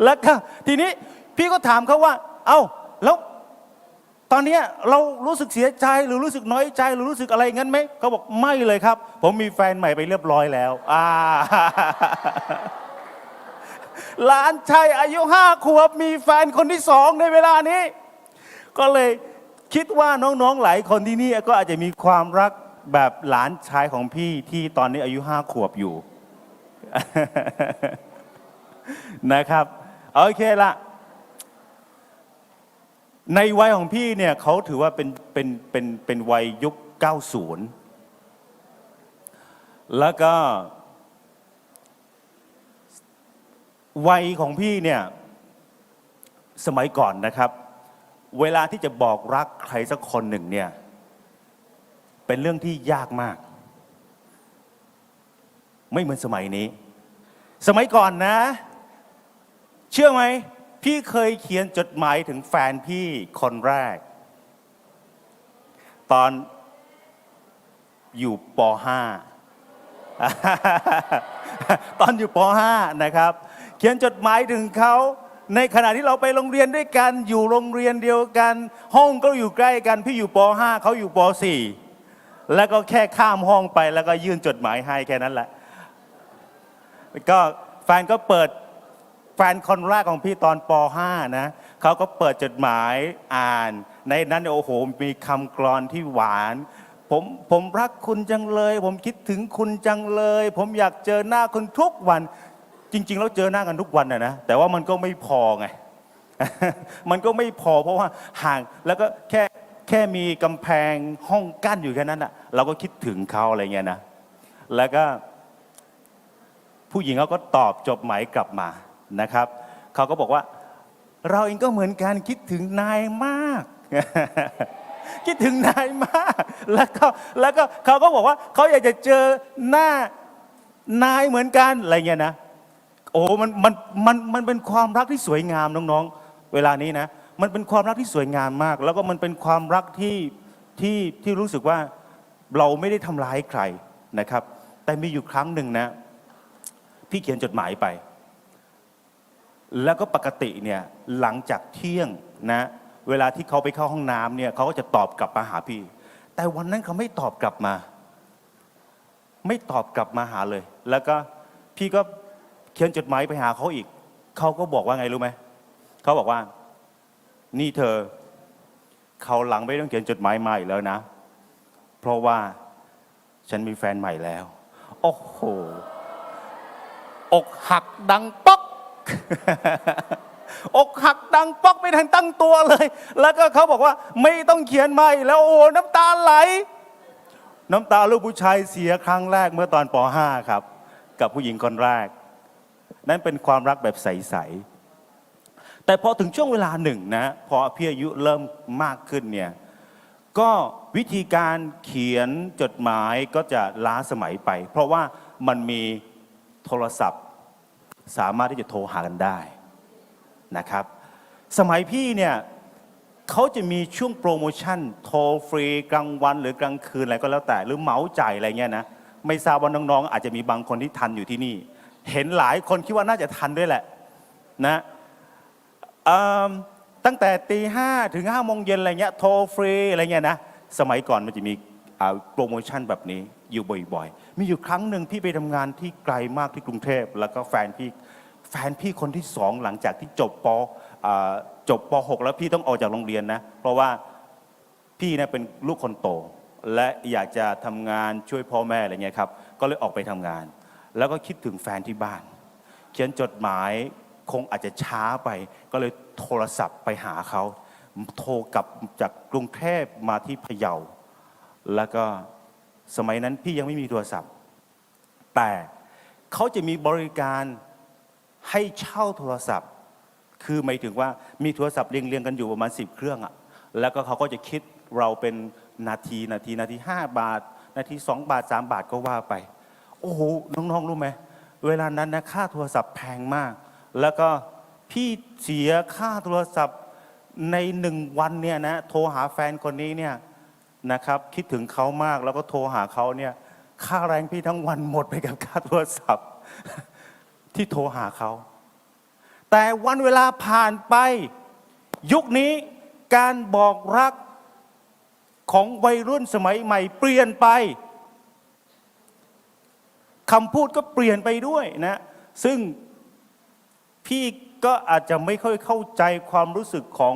[SPEAKER 3] แล้วก็ทีนี้พี่ก็ถามเขาว่าเอ้าแล้วตอนนี้เรารู้สึกเสียใจหรือรู้สึกน้อยใจหรือรู้สึกอะไรงั้นไหมเขาบอกไม่เลยครับผมมีแฟนใหม่ไปเรียบร้อยแล้วหลานชายอายุ5 ขวบมีแฟนคนที่2ในเวลานี้ก็เลยคิดว่าน้องๆหลายคนที่นี่ก็อาจจะมีความรักแบบหลานชายของพี่ที่ตอนนี้อายุ5 ขวบอยู่ นะครับโอเคละในวัยของพี่เนี่ยเขาถือว่าเป็นวัยยุค90แล้วก็ วัยของพี่เนี่ยสมัยก่อนนะครับ เวลาที่จะบอกรักใครสักคนหนึ่งเนี่ยเป็นเรื่องที่ยากมาก ไม่เหมือนสมัยนี้ สมัยก่อนนะ เชื่อไหมพี่เคยเขียนจดหมายถึงแฟนพี่คนแรก ตอนอยู่ป .5 ตอนอยู่ป .5 นะครับ เขียนจดหมายถึงเขาในขณะที่เราไปโรงเรียนด้วยกันอยู่โรงเรียนเดียวกัน ห้องก็อยู่ใกล้กันพี่อยู่ป .5 เขาอยู่ป .4 แล้วก็แค่ข้ามห้องไปแล้วก็ยื่นจดหมายให้แค่นั้นแหละก็แฟนก็เปิดแฟนคนแรกของพี่ตอนป .5 นะเขาก็เปิดจดหมายอ่านในนั้นโอ้โหมีคำกลอนที่หวานผมรักคุณจังเลยผมคิดถึงคุณจังเลยผมอยากเจอหน้าคุณทุกวันจริงๆแล้วเจอหน้ากันทุกวันนะแต่ว่ามันก็ไม่พอไง มันก็ไม่พอเพราะว่าห่างแล้วก็แค่มีกำแพงห้องกั้นอยู่แค่นั้นอ่ะเราก็คิดถึงเขาอะไรเงี้ยนะแล้วก็ผู้หญิงเขาก็ตอบจดหมายกลับมานะครับเขาก็บอกว่าเราเองก็เหมือนกันคิดถึงนายมาก คิดถึงนายมากแล้วก็เขาก็บอกว่าเขาอยากจะเจอหน้านายเหมือนกันอะไรเงี้ยนะโอ้มันเป็นความรักที่สวยงามน้องๆเวลานี้นะมันเป็นความรักที่สวยงามมากแล้วก็มันเป็นความรักที่รู้สึกว่าเราไม่ได้ทำร้ายใครนะครับแต่มีอยู่ครั้งหนึ่งนะพี่เขียนจดหมายไปแล้วก็ปกติเนี่ยหลังจากเที่ยงนะเวลาที่เขาไปเข้าห้องน้ำเนี่ยเขาก็จะตอบกลับมาหาพี่แต่วันนั้นเขาไม่ตอบกลับมาหาเลยแล้วก็พี่ก็เขียนจดหมายไปหาเขาอีกเขาก็บอกว่าไงรู้ไหมเขาบอกว่านี่เธอเขาหลังไม่ต้องเขียนจดหมายมาอีกแล้วนะเพราะว่าฉันมีแฟนใหม่แล้วโอ้โหอกหักดังป๊อก อกหักดังป๊อกไม่ทันตั้งตัวเลยแล้วก็เขาบอกว่าไม่ต้องเขียนใหม่แล้วโอ้น้ำตาไหลน้ำตาลูกผู้ชายเสียครั้งแรกเมื่อตอนป .5 ครับกับผู้หญิงคนแรกนั่นเป็นความรักแบบใสๆแต่พอถึงช่วงเวลาหนึ่งนะพอพี่อายุเริ่มมากขึ้นเนี่ยก็วิธีการเขียนจดหมายก็จะล้าสมัยไปเพราะว่ามันมีโทรศัพท์สามารถที่จะโทรหากันได้นะครับสมัยพี่เนี่ยเขาจะมีช่วงโปรโมชั่นโทรฟรีกลางวันหรือกลางคืนอะไรก็แล้วแต่หรือเหมาจ่ายอะไรเงี้ยนะไม่ทราบว่าน้องๆอาจจะมีบางคนที่ทันอยู่ที่นี่เห็นหลายคนคิดว่าน่าจะทันด้วยแหละนะตั้งแต่ตี 5 ถึง 5 โมงเย็นอะไรเงี้ยโทรฟรีอะไรเงี้ยนะสมัยก่อนมันจะมีโปรโมชั่นแบบนี้อยู่บ่อยๆมีอยู่ครั้งหนึ่งพี่ไปทำงานที่ไกลมากที่กรุงเทพแล้วก็แฟนพี่คนที่2หลังจากที่จบป .6 แล้วพี่ต้องออกจากโรงเรียนนะเพราะว่าพี่เนี่ยเป็นลูกคนโตและอยากจะทำงานช่วยพ่อแม่อะไรเงี้ยครับก็เลยออกไปทำงานแล้วก็คิดถึงแฟนที่บ้านเขียนจดหมายคงอาจจะช้าไปก็เลยโทรศัพท์ไปหาเขาโทรกลับจากกรุงเทพมาที่พะเยาแล้วก็สมัยนั้นพี่ยังไม่มีโทรศัพท์แต่เขาจะมีบริการให้เช่าโทรศัพท์คือหมายถึงว่ามีโทรศัพท์เรียงๆกันอยู่ประมาณ10 เครื่องอะแล้วก็เขาก็จะคิดเราเป็นนาที5 บาทนาที2 บาท3 บาทก็ว่าไปโอ้โหน้องๆรู้ไหมเวลานั้นนะค่าโทรศัพท์แพงมากแล้วก็พี่เสียค่าโทรศัพท์ใน1 วันเนี่ยนะโทรหาแฟนคนนี้เนี่ยนะครับคิดถึงเขามากแล้วก็โทรหาเขาเนี่ยค่าแรงพี่ทั้งวันหมดไปกับค่าโทรศัพท์ ที่โทรหาเขาแต่วันเวลาผ่านไปยุคนี้การบอกรักของวัยรุ่นสมัยใหม่เปลี่ยนไปคำพูดก็เปลี่ยนไปด้วยนะซึ่งพี่ก็อาจจะไม่ค่อยเข้าใจความรู้สึกของ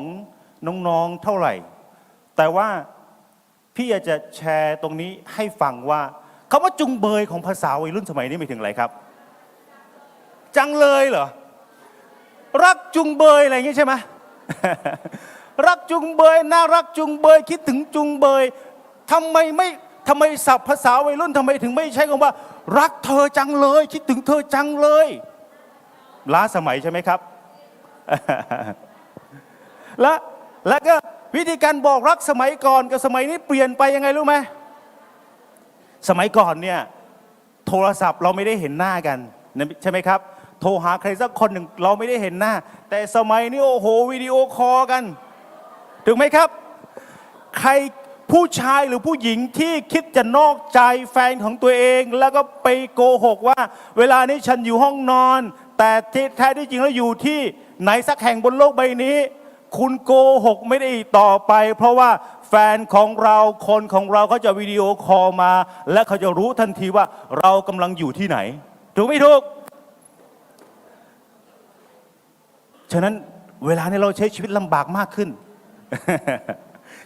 [SPEAKER 3] น้องๆเท่าไหร่แต่ว่าพี่อยากจะแชร์ตรงนี้ให้ฟังว่าคำว่าจุงเบยของภาษาวัยรุ่นสมัยนี้หมายถึงอะไรครับจังเลยเหรอรักจุงเบยอะไรอย่างนี้ใช่ไหม รักจุงเบยน่ารักจุงเบยคิดถึงจุงเบยทำไมศัพท์ภาษาวัยรุ่นทำไมถึงไม่ใช้คำว่ารักเธอจังเลยคิดถึงเธอจังเลย ล้าสมัยใช่ไหมครับ และก็วิธีการบอกรักสมัยก่อนกับสมัยนี้เปลี่ยนไปยังไงรู้ไหมสมัยก่อนเนี่ยโทรศัพท์เราไม่ได้เห็นหน้ากันใช่ไหมครับโทรหาใครสักคนหนึ่งเราไม่ได้เห็นหน้าแต่สมัยนี้โอ้โหวิดีโอคอลกันถูกไหมครับใครผู้ชายหรือผู้หญิงที่คิดจะนอกใจแฟนของตัวเองแล้วก็ไปโกหกว่าเวลานี้ฉันอยู่ห้องนอนแต่แท้ที่จริงแล้วอยู่ที่ไหนสักแห่งบนโลกใบนี้คุณโกหกไม่ได้ต่อไปเพราะว่าแฟนของเราคนของเราเขาจะวิดีโอคอลมาและเขาจะรู้ทันทีว่าเรากำลังอยู่ที่ไหนถูกไม่ถูกฉะนั้นเวลานี้เราใช้ชีวิตลำบากมากขึ้น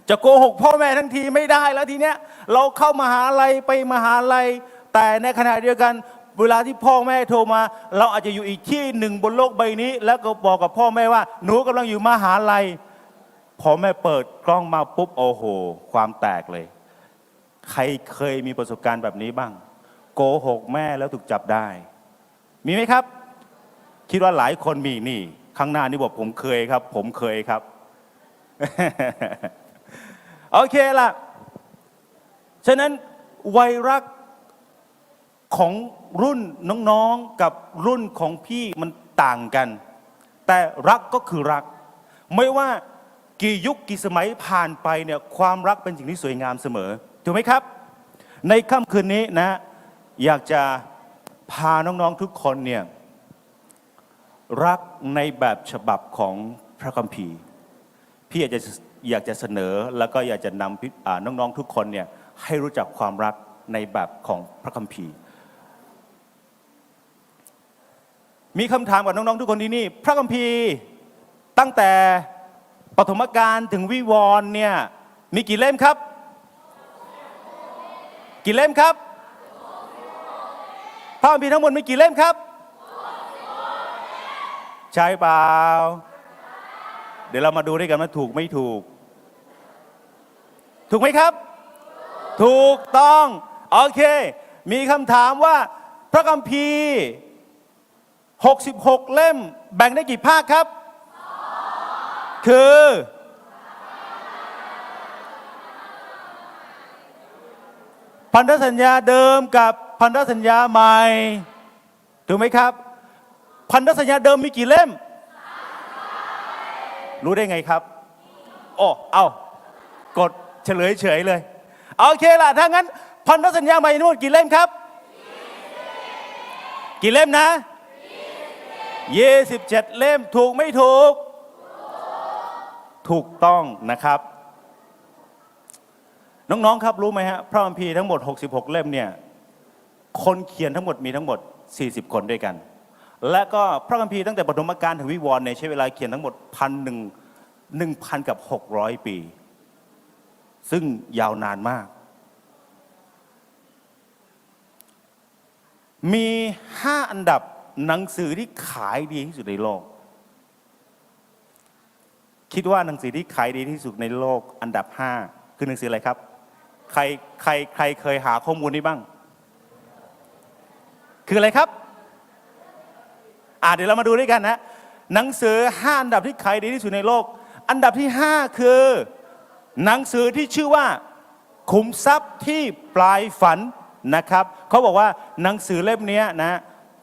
[SPEAKER 3] จะโกหกพ่อแม่ทั้งทีไม่ได้แล้วทีเนี้ยเราเข้ามหาลัยไปมหาลัยแต่ในขณะเดียวกันเวลาที่พ่อแม่โทรมาเราอาจจะอยู่อีกที่หนึ่งบนโลกใบนี้แล้วก็บอกกับพ่อแม่ว่าหนูกำลังอยู่มหาลัยพอแม่เปิดกล้องมาปุ๊บโอ้โหความแตกเลยใครเคยมีประสบการณ์แบบนี้บ้างโกหกแม่แล้วถูกจับได้มีไหมครับคิดว่าหลายคนมีนี่ข้างหน้านี่บอกผมเคยครับผมเคยครับ โอเคล่ะฉะนั้นวัยรักของรุ่นน้องๆกับรุ่นของพี่มันต่างกันแต่รักก็คือรักไม่ว่ากี่ยุคกี่สมัยผ่านไปเนี่ยความรักเป็นสิ่งที่สวยงามเสมอถูกไหมครับในค่ำคืนนี้นะอยากจะพาน้องๆทุกคนเนี่ยรักในแบบฉบับของพระคัมภีร์พี่อยากจะเสนอแล้วก็อยากจะนำน้องๆทุกคนเนี่ยให้รู้จักความรักในแบบของพระคัมภีร์มีคำถามกับน้องๆทุกคนที่นี่พระคัมภีร์ตั้งแต่ปฐมกาลถึงวิวรณ์เนี่ยมีกี่เล่มครับกี่เล่มครับพระคัมภีร์ทั้งหมดมีกี่เล่มครับใช่เปล่าเดี๋ยวเรามาดูด้วยกันว่าถูกไม่ถูกถูกไหมครับถูกต้องโอเคมีคำถามว่าพระคัมภีร์66เล่มแบ่งได้กี่ภาคครับคือพันธสัญญาเดิมกับพันธสัญญาใหม่ถูกไหมครับพันธสัญญาเดิมมีกี่เล่มรู้ได้ไงครับโอ้เอากดเฉลยเฉยเลยโอเคล่ะถ้างั้นพันธสัญญาใหม่ทั้งหมดกี่เล่มครับกี่เล่มนะ27เล่มถูกไม่ถูกถูกต้องนะครับน้องๆครับรู้ไหมฮะพระคัมภีร์ทั้งหมด66เล่มเนี่ยคนเขียนทั้งหมดมีทั้งหมด40คนด้วยกันและก็พระคัมภีร์ตั้งแต่ปฐมกาลถึงวิวรณ์เนี่ยใช้เวลาเขียนทั้งหมด1,000 กับ 600 ปีซึ่งยาวนานมากมี5อันดับหนังสือที่ขายดีที่สุดในโลกคิดว่าหนังสือที่ขายดีที่สุดในโลกอันดับ5คือหนังสืออะไรครับใครเคยหาข้อมูลนี้บ้างคืออะไรครับเดี๋ยวเรามาดูด้วยกันนะหนังสือ5อันดับที่ขายดีที่สุดในโลกอันดับที่5คือหนังสือที่ชื่อว่าขุมทรัพย์ที่ปลายฝันนะครับเขาบอกว่าหนังสือเล่มนี้นะ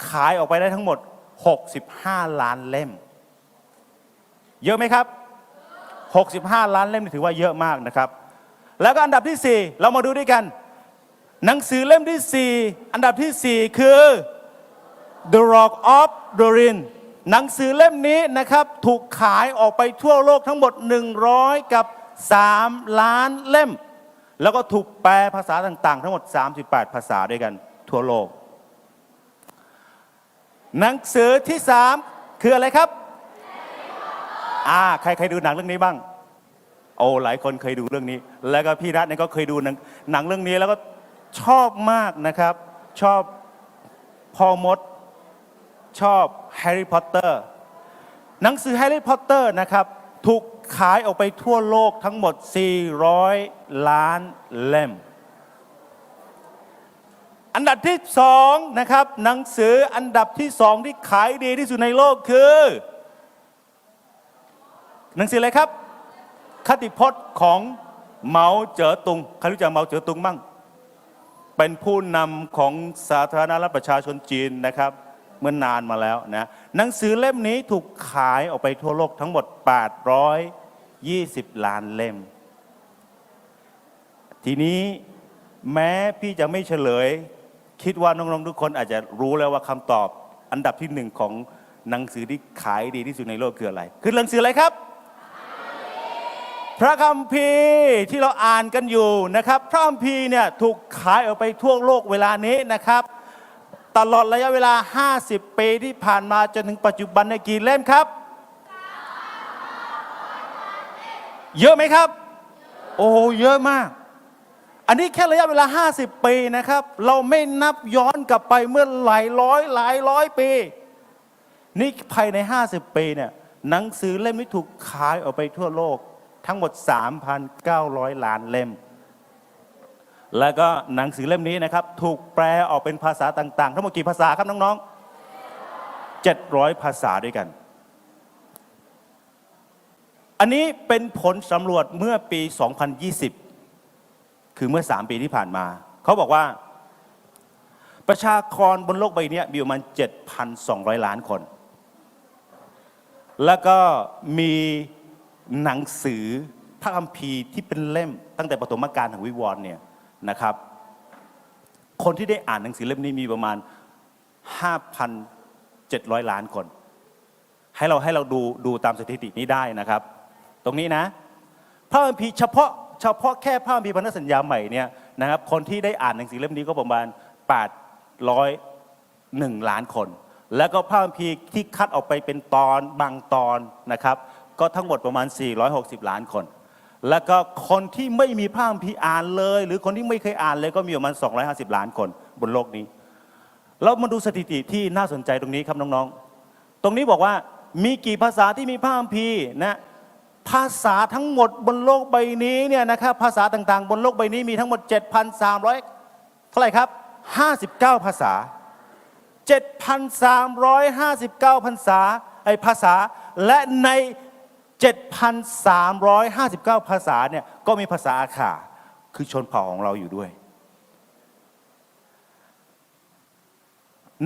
[SPEAKER 3] ขายออกไปได้ทั้งหมด65ล้านเล่มเยอะไหมครับ65ล้านเล่มถือว่าเยอะมากนะครับแล้วก็อันดับที่4เรามาดูด้วยกันหนังสือเล่มที่4อันดับที่4คือ The Rock of Dorin หนังสือเล่มนี้นะครับถูกขายออกไปทั่วโลกทั้งหมด103ล้านเล่มแล้วก็ถูกแปลภาษาต่างๆทั้งหมด38ภาษาด้วยกันทั่วโลกหนังสือที่3คืออะไรครับใครดูหนังเรื่องนี้บ้างโอ้หลายคนเคยดูเรื่องนี้แล้วก็พี่รัตเนี่ยก็เคยดูหนังเรื่องนี้แล้วก็ชอบมากนะครับชอบพ่อมดชอบแฮร์รี่พอตเตอร์หนังสือแฮร์รี่พอตเตอร์นะครับถูกขายออกไปทั่วโลกทั้งหมด400ล้านเล่ม อันดับที่สองนะครับหนังสืออันดับที่สองที่ขายดีที่สุดในโลกคือหนังสืออะไรครับคติพจน์ของเหมาเจ๋อตุงใครรู้จักเหมาเจ๋อตุงมั่งเป็นผู้นำของสาธารณรัฐประชาชนจีนนะครับเมื่อนานมาแล้วนะหนังสือเล่มนี้ถูกขายออกไปทั่วโลกทั้งหมด820 ล้านเล่มทีนี้แม้พี่จะไม่เฉลยคิดว่าน้องๆทุกคนอาจจะรู้แล้วว่าคำตอบอันดับที่หนึ่งของหนังสือที่ขายดีที่สุดในโลกคืออะไรคือหนังสืออะไรครับพระคัมภีร์ที่เราอ่านกันอยู่นะครับพระคัมภีร์เนี่ยถูกขายออกไปทั่วโลกเวลานี้นะครับตลอดระยะเวลา50 ปีที่ผ่านมาจนถึงปัจจุบันในกี่เล่มครับเยอะไหมครับโอ้เยอะมากอันนี้แค่ระยะเวลา50 ปีนะครับเราไม่นับย้อนกลับไปเมื่อหลายร้อยปีนี่ภายใน50 ปีเนี่ยหนังสือเล่มนี้ถูกขายออกไปทั่วโลกทั้งหมด 3,900 ล้านเล่มแล้วก็หนังสือเล่มนี้นะครับถูกแปลออกเป็นภาษาต่างๆทั้งหมดกี่ภาษาครับน้องๆ700 ภาษาด้วยกันอันนี้เป็นผลสำรวจเมื่อปี 2020 คือเมื่อ3 ปีที่ผ่านมาเขาบอกว่าประชากรบนโลกใบนี้มีประมาณ 7,200 ล้านคนแล้วก็มีหนังสือพระคัมภีร์ที่เป็นเล่มตั้งแต่ปฐมกาลถึงวิวรณ์เนี่ยนะครับคนที่ได้อ่านหนังสือเล่มนี้มีประมาณ 5,700 ล้านคนให้เราดูตามสถิตินี้ได้นะครับตรงนี้นะพระคัมภีร์เฉพาะแค่พระคัมภีร์พันธสัญญาใหม่เนี่ยนะครับคนที่ได้อ่านหนังสือเล่มนี้ก็ประมาณ801 ล้านคนแล้วก็พระคัมภีร์ที่คัดออกไปเป็นตอนบางตอนนะครับก็ทั้งหมดประมาณ460 ล้านคนแล้วก็คนที่ไม่มีพระคัมภีร์อ่านเลยหรือคนที่ไม่เคยอ่านเลยก็มีประมาณ250 ล้านคนบนโลกนี้เรามาดูสถิติที่น่าสนใจตรงนี้ครับน้องๆตรงนี้บอกว่ามีกี่ภาษาที่มีพระคัมภีร์นะภาษาทั้งหมดบนโลกใบนี้เนี่ยนะครับภาษาต่างๆบนโลกใบนี้มีทั้งหมด 7,300 เท่าไหร่ครับ59 ภาษา 7,359 ภาษาและใน 7,359 ภาษาเนี่ยก็มีภาษาอาขาคือชนเผ่าของเราอยู่ด้วย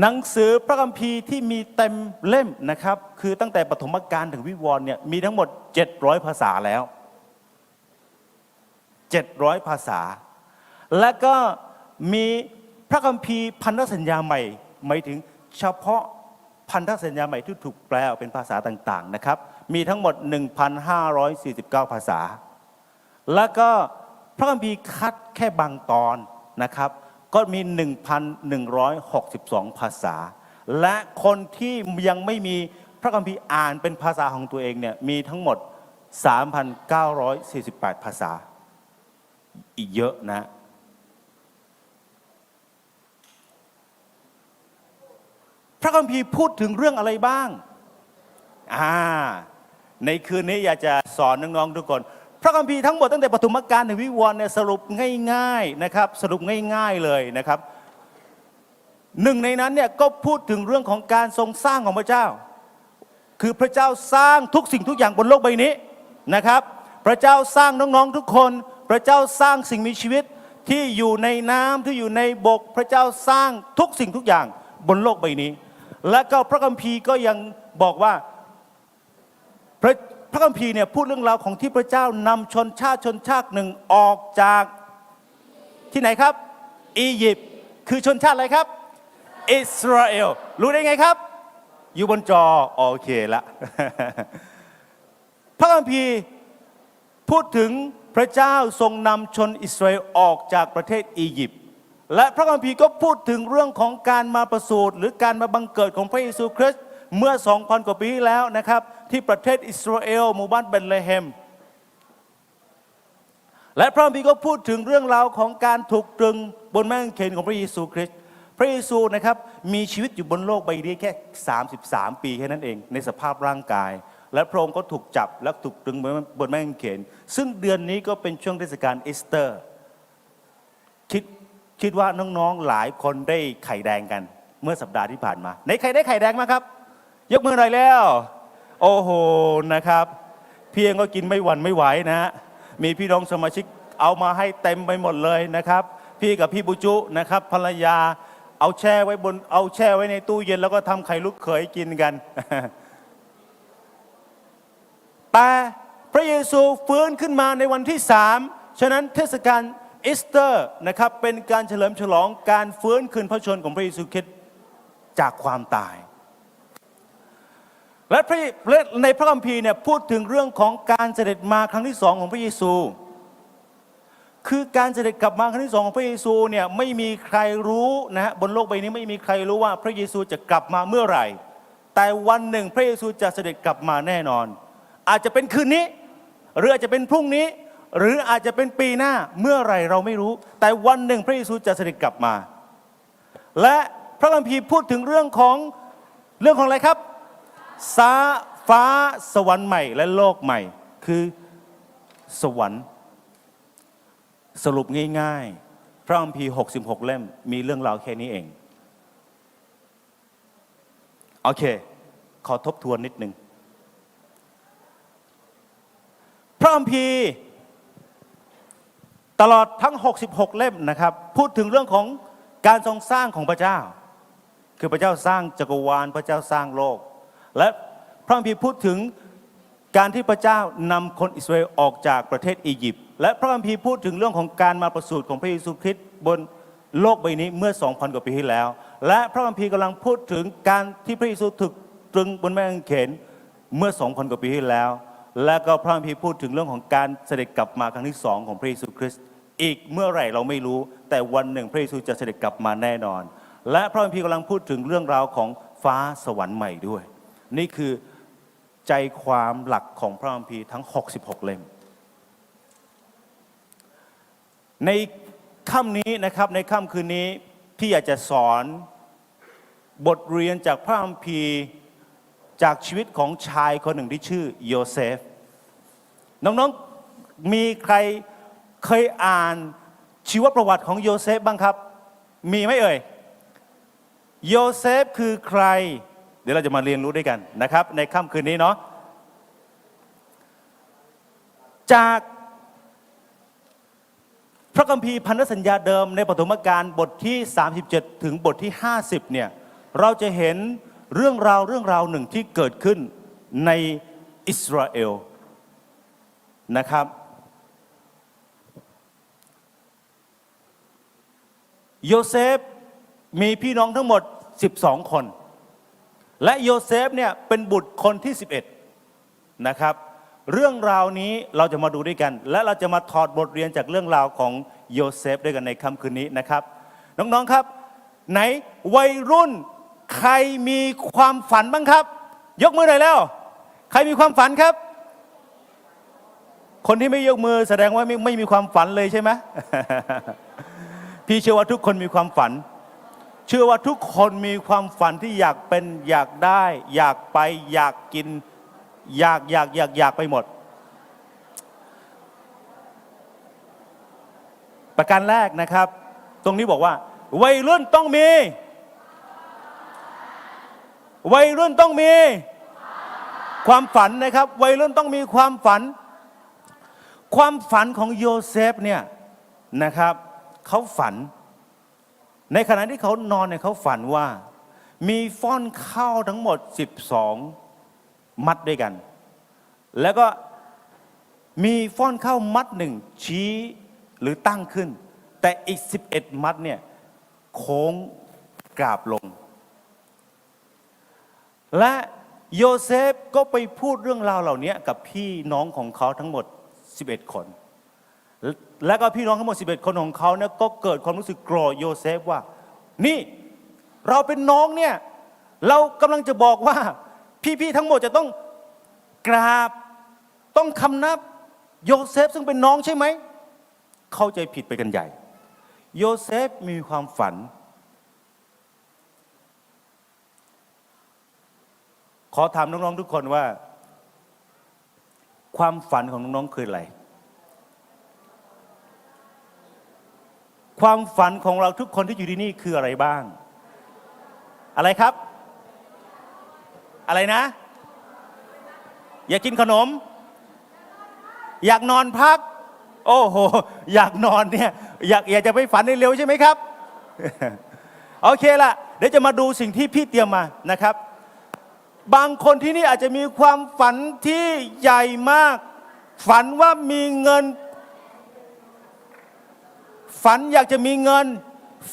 [SPEAKER 3] หนังสือพระคัมภีร์ที่มีเต็มเล่มนะครับคือตั้งแต่ปฐมกาลถึงวิวรณ์เนี่ยมีทั้งหมด700 ภาษาแล้ว700 ภาษาและก็มีพระคัมภีร์พันธสัญญาใหม่หมายถึงเฉพาะพันธสัญญาใหม่ที่ถูกแปลออกเป็นภาษาต่างๆนะครับมีทั้งหมด 1,549 ภาษาแล้วก็พระคัมภีร์คัดแค่บางตอนนะครับก็มี 1,162 ภาษาและคนที่ยังไม่มีพระคัมภีร์อ่านเป็นภาษาของตัวเองเนี่ยมีทั้งหมด 3,948 ภาษาอีกเยอะนะพระคัมภีร์พูดถึงเรื่องอะไรบ้างในคืนนี้อยากจะสอนน้องๆทุกคนพระคัมภีร์ทั้งหมดตั้งแต่ปฐมกาลถึงวิวรณ์เนี่ยสรุปง่ายๆนะครับสรุปง่ายๆเลยนะครับหนึ่งในนั้นเนี่ยก็พูดถึงเรื่องของการทรงสร้างของพระเจ้าคือพระเจ้าสร้างทุกสิ่งทุกอย่างบนโลกใบนี้นะครับพระเจ้าสร้างน้องๆทุกคนพระเจ้าสร้างสิ่งมีชีวิตที่อยู่ในน้ำที่อยู่ในบกพระเจ้าสร้างทุกสิ่งทุกอย่างบนโลกใบนี้และก็พระคัมภีร์ก็ยังบอกว่าพระคัมภีร์เนี่ยพูดเรื่องราวของที่พระเจ้านำชนชาติหนึ่งออกจากที่ไหนครับอียิปต์คือชนชาติอะไรครับอิสราเอลรู้ได้ไงครับอยู่บนจอโอเคละ พระคัมภีร์พูดถึงพระเจ้าทรงนำชนอิสราเอลออกจากประเทศอียิปต์และพระคัมภีร์ก็พูดถึงเรื่องของการมาประสูติหรือการมาบังเกิดของพระเยซูคริสต์เมื่อ 2,000 กว่าปีที่แล้วนะครับที่ประเทศอิสราเอลหมู่บ้านเบธเลเฮมและพระคัมภีร์ก็พูดถึงเรื่องราวของการถูกตรึงบนไม้กางเขนของพระเยซูคริสต์พระเยซูนะครับมีชีวิตอยู่บนโลกใบนี้แค่33 ปีแค่นั้นเองในสภาพร่างกายและพระองค์ก็ถูกจับและถูกตรึงบนไม้กางเขนซึ่งเดือนนี้ก็เป็นช่วงเทศกาลอีสเตอร์ คิดว่าน้องๆหลายคนได้ไข่แดงกันเมื่อสัปดาห์ที่ผ่านมาในใครได้ไข่แดงมาครับยกมือหน่อยแล้วโอ้โหนะครับเพียงก็กินไม่หวั่นไม่ไหวนะฮะมีพี่น้องสมาชิกเอามาให้เต็มไปหมดเลยนะครับพี่กับพี่บุจุนะครับภรรยาเอาแช่ไว้ในตู้เย็นแล้วก็ทำไข่ลูกเขยกินกัน แต่พระเยซูฟื้นขึ้นมาในวันที่3ฉะนั้นเทศกาลอีสเตอร์นะครับเป็นการเฉลิมฉลองการฟื้นคืนพระชนม์ของพระเยซูคริสต์จากความตายและในพระคัมภีร์เนี่ยพูดถึงเรื่องของการเสด็จมาครั้งที่2ของพระเยซูคือการเสด็จกลับมาครั้งที่2ของพระเยซูเนี่ยไม่มีใครรู้นะฮะบนโลกใบนี้ไม่มีใครรู้ว่าพระเยซูจะกลับมาเมื่อไหร่แต่วันหนึ่งพระเยซูจะเสด็จกลับมาแน่นอนอาจจะเป็นคืนนี้หรืออาจจะเป็นพรุ่งนี้หรืออาจจะเป็นปีหน้าเมื่อไหร่เราไม่รู้แต่วันหนึ่งพระเยซูจะเสด็จกลับมาและพระคัมภีร์พูดถึงเรื่องของอะไรครับฟ้าสวรรค์ใหม่และโลกใหม่คือสวรรค์สรุปง่ายๆพระคัมภีร์66เล่มมีเรื่องราวแค่นี้เองโอเคขอทบทวนนิดนึงพระคัมภีร์ตลอดทั้ง66เล่มนะครับพูดถึงเรื่องของการทรงสร้างของพระเจ้าคือพระเจ้าสร้างจักรวาลพระเจ้าสร้างโลกและพระคัมภีร์พูดถึงการที่พระเจ้านำคนอิสราเอลออกจากประเทศอียิปต์และพระคัมภีร์พูดถึงเรื่องของการมาประสูติของพระเยซูคริสต์บนโลกใบนี้เมื่อ 2,000 กว่าปีที่แล้วและพระคัมภีร์กำลังพูดถึงการที่พระเยซูถูกตรึงบนไม้กางเขนเมื่อ 2,000 กว่าปีที่แล้วและก็พระคัมภีร์พูดถึงเรื่องของการเสด็จกลับมาครั้งที่2ของพระเยซูคริสต์อีกเมื่อไหร่เราไม่รู้แต่วันหนึ่งพระเยซูจะเสด็จกลับมาแน่นอนและพระคัมภีร์กำลังพูดถึงเรื่องราวของฟ้าสวรรค์ใหม่ด้วยนี่คือใจความหลักของพระคัมภีร์ทั้ง66เล่มในค่ำนี้นะครับในค่ำคืนนี้พี่อยากจะสอนบทเรียนจากพระคัมภีร์จากชีวิตของชายคนหนึ่งที่ชื่อโยเซฟน้องๆมีใครเคยอ่านชีวประวัติของโยเซฟบ้างครับมีไหมเอ่ยโยเซฟคือใครเดี๋ยวเราจะมาเรียนรู้ด้วยกันนะครับในค่ำคืนนี้เนาะจากพระคัมภีร์พันธสัญญาเดิมในปฐมกาลบทที่37ถึงบทที่50เนี่ยเราจะเห็นเรื่องราวหนึ่งที่เกิดขึ้นในอิสราเอลนะครับโยเซฟมีพี่น้องทั้งหมด12คนและโยเซฟเนี่ยเป็นบุตรคนที่11นะครับเรื่องราวนี้เราจะมาดูด้วยกันและเราจะมาถอดบทเรียนจากเรื่องราวของโยเซฟด้วยกันในค่ำคืนนี้นะครับน้องๆครับไหนวัยรุ่นใครมีความฝันบ้างครับยกมือหน่อยแล้วใครมีความฝันครับคนที่ไม่ยกมือแสดงว่าไม่มีความฝันเลยใช่ไหม พี่เชื่อว่าทุกคนมีความฝันเชื่อว่าทุกคนมีความฝันที่อยากเป็นอยากได้อยากไปอยากกินอยากไปหมดประการแรกนะครับตรงนี้บอกว่าวัยรุ่นต้องมีความฝันนะครับวัยรุ่นต้องมีความฝันของโยเซฟเนี่ยนะครับเขาฝันในขณะที่เขานอนเนี่ยเขาฝันว่ามีฟ่อนข้าวทั้งหมด12มัดด้วยกันแล้วก็มีฟ่อนข้าวมัดหนึ่งชี้หรือตั้งขึ้นแต่อีก11มัดเนี่ยโค้งกราบลงและโยเซฟก็ไปพูดเรื่องราวเหล่านี้กับพี่น้องของเขาทั้งหมด11คนแล้วก็พี่น้องทั้งหมด11คนของเขาเนี่ยก็เกิดความรู้สึกโกรธโยเซฟว่านี่เราเป็นน้องเนี่ยเรากำลังจะบอกว่าพี่ๆทั้งหมดจะต้องกราบต้องคำนับโยเซฟซึ่งเป็นน้องใช่ไหมเข้าใจผิดไปกันใหญ่โยเซฟมีความฝันขอถามน้องๆทุกคนว่าความฝันของน้องๆคืออะไร ความฝันของเราทุกคนที่อยู่ที่นี่คืออะไรบ้าง อะไรครับ อะไรนะ อยากกินขนม อยากนอนพัก โอ้โห อยากนอนเนี่ยอยากจะไปฝันเร็วใช่ไหมครับ โอเคละเดี๋ยวจะมาดูสิ่งที่พี่เตรียมมานะครับ บางคนที่นี่อาจจะมีความฝันที่ใหญ่มาก ฝันว่ามีเงิน ฝันอยากจะมีเงิน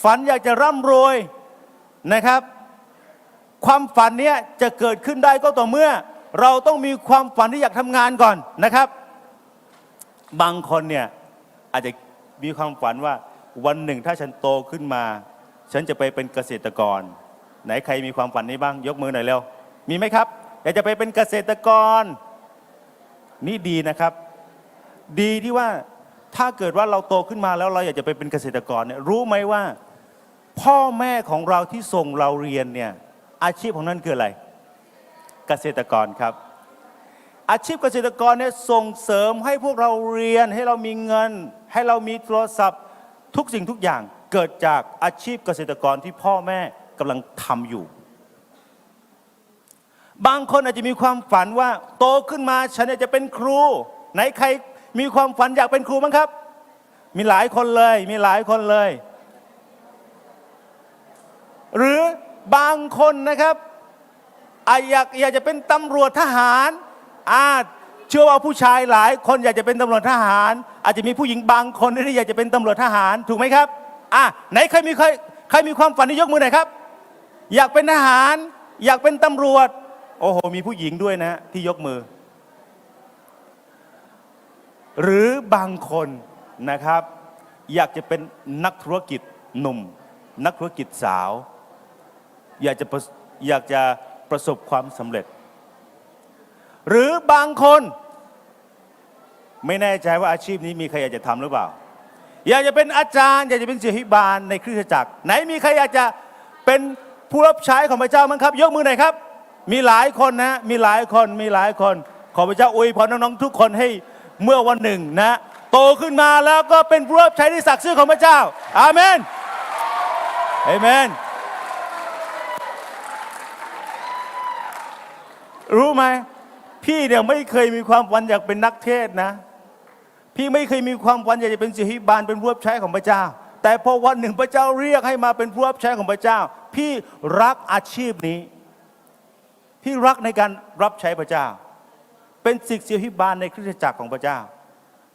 [SPEAKER 3] ฝันอยากจะร่ำรวยนะครับ ความฝันเนี้ยจะเกิดขึ้นได้ก็ต่อเมื่อ เราต้องมีความฝันที่อยากทำงานก่อนนะครับ บางคนเนี่ยอาจจะมีความฝันว่าวันหนึ่งถ้าฉันโตขึ้นมา ฉันจะไปเป็นเกษตรกร ไหนใครมีความฝันนี้บ้างยกมือหน่อยเร็วมีไหมครับอยากจะไปเป็นเกษตรกรนี่ดีนะครับ ดีที่ว่าถ้าเกิดว่าเราโตขึ้นมาแล้วเราอยากจะไปเป็นเกษตรกรเนี่ยรู้ไหมว่า พ่อแม่ของเราที่ส่งเราเรียนเนี่ยอาชีพของนั้นคืออะไรเกษตรกรครับอาชีพเกษตรกรเนี่ยส่งเสริมให้พวกเราเรียนให้เรามีเงิน ให้เรามีโทรศัพท์ทุกสิ่งทุกอย่างเกิดจากอาชีพเกษตรกรที่พ่อแม่กำลังทำอยู่บางคนอาจจะมีความฝันว่าโตขึ้นมาฉันจะเป็นครูไหนใครมีความฝันอยากเป็นครูมั้งครับมีหลายคนเลยมีหลายคนเลยหรือบางคนนะครับอยากจะเป็นตำรวจทหารเชื่อว่าผู้ชายหลายคนอยากจะเป็นตำรวจทหารอาจจะมีผู้หญิงบางคนที่อยากจะเป็นตำรวจทหารถูกไหมครับไหนใครมีความฝันที่ยกมือหน่อยครับอยากเป็นทหารอยากเป็นตำรวจโอ้โหมีผู้หญิงด้วยนะที่ยกมือหรือบางคนนะครับอยากจะเป็นนักธุรกิจหนุ่มนักธุรกิจสาวอยากจะประสบความสำเร็จหรือบางคนไม่แน่ใจว่าอาชีพนี้มีใครอยากจะทำหรือเปล่าอยากจะเป็นอาจารย์อยากจะเป็นศิษยิบาลในคริสตจักรไหนมีใครอยากจะเป็นผู้รับใช้ของพระเจ้ามั้งครับยกมือหน่อยครับมีหลายคนนะมีหลายคนขอพระเจ้าอวยพรน้องๆทุกคนให้เมื่อวันหนึ่งนะโตขึ้นมาแล้วก็เป็นผู้รับใช้ที่ศักดิ์สิทธิ์ของพระเจ้าอาเมนอาเมนรู้ไหมพี่เนี่ยไม่เคยมีความฝันอยากเป็นนักเทศนะพี่ไม่เคยมีความฝันอยากจะเป็นศิษยิบาลเป็นผู้รับใช้ของพระเจ้าแต่พอวันหนึ่งพระเจ้าเรียกให้มาเป็นผู้รับใช้ของพระเจ้าพี่รักอาชีพนี้พี่รักในการรับใช้พระเจ้าเป็นศิษยิบาลในคริสตจักรของพระเจ้า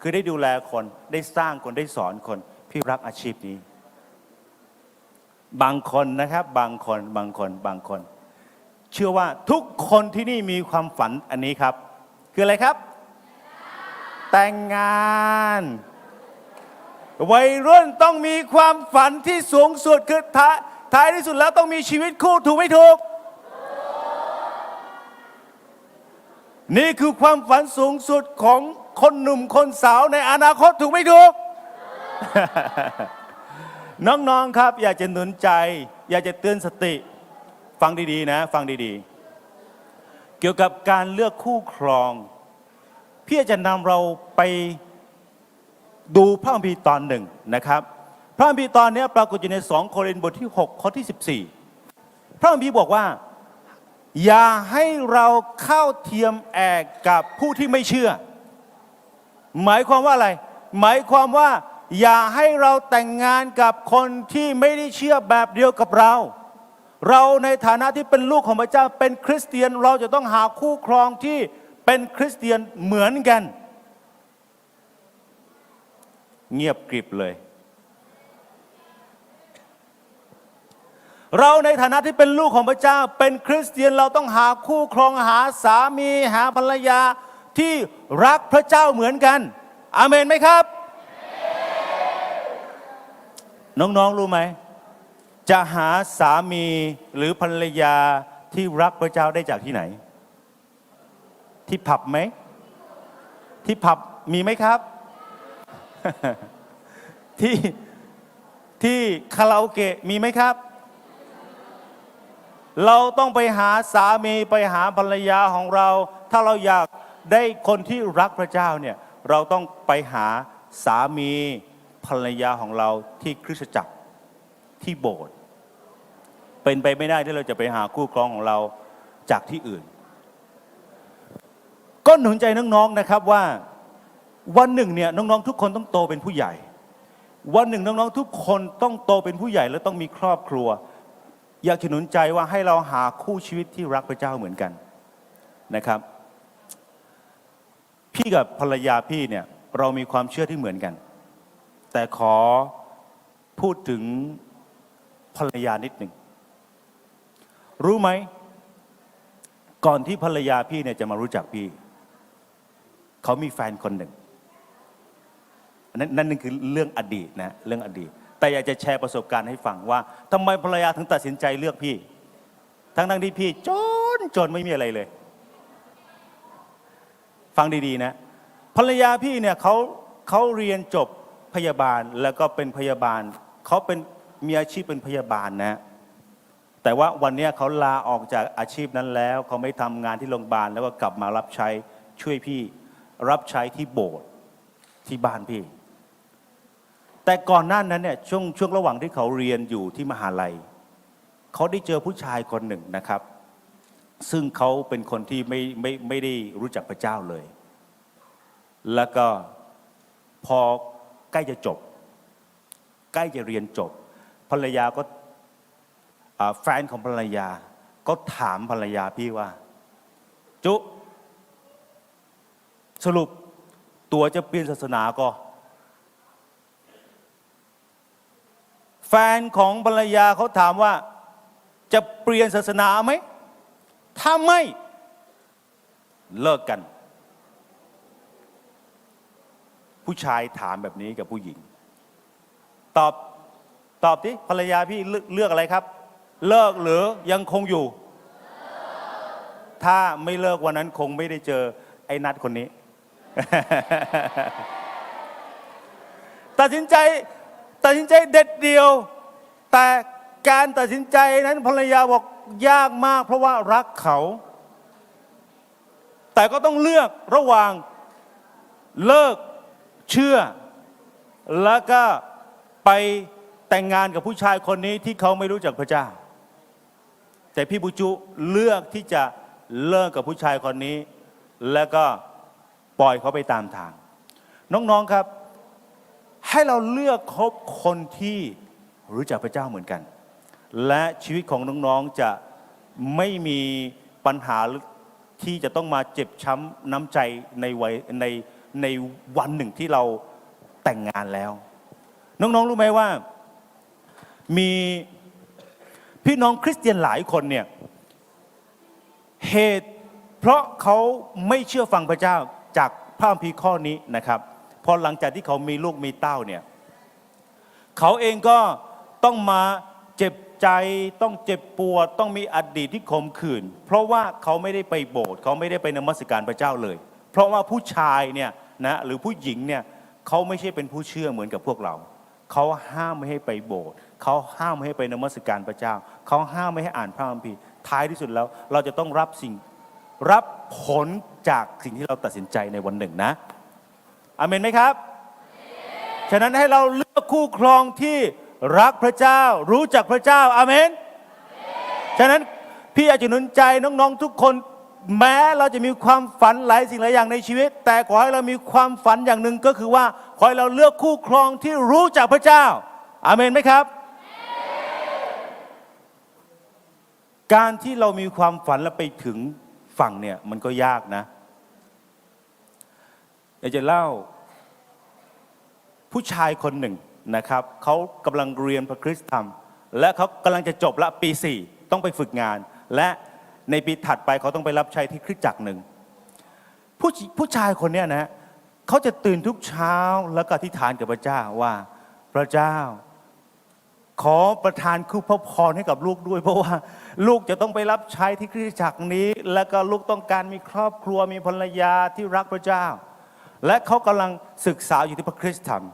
[SPEAKER 3] คือได้ดูแลคนได้สร้างคนได้สอนคนพี่รักอาชีพนี้บางคนนะครับบางคนเชื่อว่าทุกคนที่นี่มีความฝันอันนี้ครับคืออะไรครับแต่งงานวัยรุ่นต้องมีความฝันที่สูงสุดคือท้ายที่สุดแล้วต้องมีชีวิตคู่ถูกไม่ถูกนี่คือความฝันสูงสุดของคนหนุ่มคนสาวในอนาคตถูกไม่ถูก น้องๆครับอยากจะหนุนใจอยากจะเตือนสติฟังดีๆนะฟังดีๆเกี่ยวกับการเลือกคู่ครองพี่จะนำเราไปดูพระคัมภีร์ตอนหนึ่งนะครับพระคัมภีร์ตอนนี้ปรากฏอยู่ใน2 โครินธ์บทที่ 6 ข้อที่ 14พระคัมภีร์บอกว่าอย่าให้เราเข้าเทียมแอกกับผู้ที่ไม่เชื่อหมายความว่าอะไรหมายความว่าอย่าให้เราแต่งงานกับคนที่ไม่ได้เชื่อแบบเดียวกับเราในฐานะที่เป็นลูกของพระเจ้าเป็นคริสเตียนเราจะต้องหาคู่ครองที่เป็นคริสเตียนเหมือนกันเงียบกริบเลยเราในฐานะที่เป็นลูกของพระเจ้าเป็นคริสเตียนเราต้องหาคู่ครองหาสามีหาภรรยาที่รักพระเจ้าเหมือนกันอาเมนไหมครับน้องๆรู้ไหมจะหาสามีหรือภรรยาที่รักพระเจ้าได้จากที่ไหนที่ผับไหมที่ผับมีไหมครับ ที่คาราโอเกะมีไหมครับเราต้องไปหาสามีไปหาภรรยาของเราถ้าเราอยากได้คนที่รักพระเจ้าเนี่ยเราต้องไปหาสามี ภรรยาของเราที่คริสตจักรที่โบสถ์เป็นไปไม่ได้ที่เราจะไปหาคู่ครองของเราจากที่อื่นก็หนุนใจน้องๆนะครับว่าวันหนึ่งเนี่ยน้องๆทุกคนต้องโตเป็นผู้ใหญ่ วันหนึ่งน้องๆทุกคนต้องโตเป็นผู้ใหญ่และต้องมีครอบครัวอยากจะหนุนใจว่าให้เราหาคู่ชีวิตที่รักพระเจ้าเหมือนกันนะครับพี่กับภรรยาพี่เนี่ยเรามีความเชื่อที่เหมือนกันแต่ขอพูดถึงภรรยานิดหนึ่งรู้ไหมก่อนที่ภรรยาพี่เนี่ยจะมารู้จักพี่เขามีแฟนคนหนึ่งนั่นคือเรื่องอดีตนะเรื่องอดีตแต่อยากจะแชร์ประสบการณ์ให้ฟังว่าทำไมภรรยาถึงตัดสินใจเลือกพี่ทั้งที่พี่จนไม่มีอะไรเลยฟังดีๆนะภรรยาพี่เนี่ยเขาเรียนจบพยาบาลแล้วก็เป็นพยาบาลเขาเป็นมีอาชีพเป็นพยาบาลนะแต่ว่าวันนี้เขาลาออกจากอาชีพนั้นแล้วเขาไม่ทำงานที่โรงพยาบาลแล้วก็กลับมารับใช้ช่วยพี่รับใช้ที่โบสถ์ที่บ้านพี่แต่ก่อนหน้านั้นเนี่ยช่วงระหว่างที่เขาเรียนอยู่ที่มหาลัยเขาได้เจอผู้ชายคนหนึ่งนะครับซึ่งเขาเป็นคนที่ไม่ได้รู้จักพระเจ้าเลยแล้วก็พอใกล้จะจบใกล้จะเรียนจบภรรยาก็แฟนของภรรยาก็ถามภรรยาพี่ว่าจุสรุปตัวจะเปลี่ยนศาสนาก็แฟนของภรรยาเขาถามว่าจะเปลี่ยนศาสนาไหมถ้าไม่เลิกกันผู้ชายถามแบบนี้กับผู้หญิงตอบดิภรรยาพี่เลือกอะไรครับเลิกหรือยังคงอยู่ถ้าไม่เลิกวันนั้นคงไม่ได้เจอไอ้นัดคนนี้ ตัดสินใจเด็ดเดียวแต่การตัดสินใจนั้นภรรยาบอกยากมากเพราะว่ารักเขาแต่ก็ต้องเลือกระหว่างเลิกเชื่อแล้วก็ไปแต่งงานกับผู้ชายคนนี้ที่เขาไม่รู้จักพระเจ้าแต่พี่บุจุเลือกที่จะเลิกกับผู้ชายคนนี้แล้วก็ปล่อยเขาไปตามทางน้องๆครับให้เราเลือกคบคนที่รู้จักพระเจ้าเหมือนกันและชีวิตของน้องๆจะไม่มีปัญหาที่จะต้องมาเจ็บช้ำน้ำใจในวันหนึ่งที่เราแต่งงานแล้วน้องๆรู้ไหมว่ามีพี่น้องคริสเตียนหลายคนเนี่ยเหตุเพราะเขาไม่เชื่อฟังพระเจ้าจากพระคัมภีร์ข้อนี้นะครับพอหลังจากที่เขามีลูกมีเต้าเนี่ยเขาเองก็ต้องมาเจ็บใจต้องเจ็บปวดต้องมีอดีตที่ขมขื่นเพราะว่าเขาไม่ได้ไปโบสถ์เขาไม่ได้ไปนมัสการพระเจ้าเลยเพราะว่าผู้ชายเนี่ยนะหรือผู้หญิงเนี่ยเขาไม่ใช่เป็นผู้เชื่อเหมือนกับพวกเราเขาห้ามไม่ให้ไปโบสถ์เขาห้ามไม่ให้ไปนมัสการพระเจ้าเขาห้ามไม่ให้อ่านพระคัมภีร์ท้ายที่สุดแล้วเราจะต้องรับผลจากสิ่งที่เราตัดสินใจในวันหนึ่งนะอาเมนไหมครับฉะนั้นให้เราเลือกคู่ครองที่รักพระเจ้ารู้จักพระเจ้าอาเมนฉะนั้นพี่อยากจะหนุนใจน้องๆทุกคนแม้เราจะมีความฝันหลายสิ่งหลายอย่างในชีวิตแต่ขอให้เรามีความฝันอย่างหนึ่งก็คือว่าขอให้เราเลือกคู่ครองที่รู้จักพระเจ้าอาเมนไหมครับการที่เรามีความฝันและไปถึงฝั่งเนี่ยมันก็ยากนะอยากจะเล่าผู้ชายคนหนึ่งนะครับเขากำลังเรียนพระคริสตธรรมและเขากำลังจะจบละปี 4ต้องไปฝึกงานและในปีถัดไปเขาต้องไปรับใช้ที่คริสตจักรหนึ่งผู้ชายคนนี้นะเขาจะตื่นทุกเช้าแล้วก็อธิษฐานกับพระเจ้าว่าพระเจ้าขอประทานคู่พระพรให้กับลูกด้วยเพราะว่าลูกจะต้องไปรับใช้ที่คริสตจักรนี้แล้วก็ลูกต้องการมีครอบครัวมีภรรยาที่รักพระเจ้าและเขากำลังศึกษาอยู่ที่พระคริสตธรรม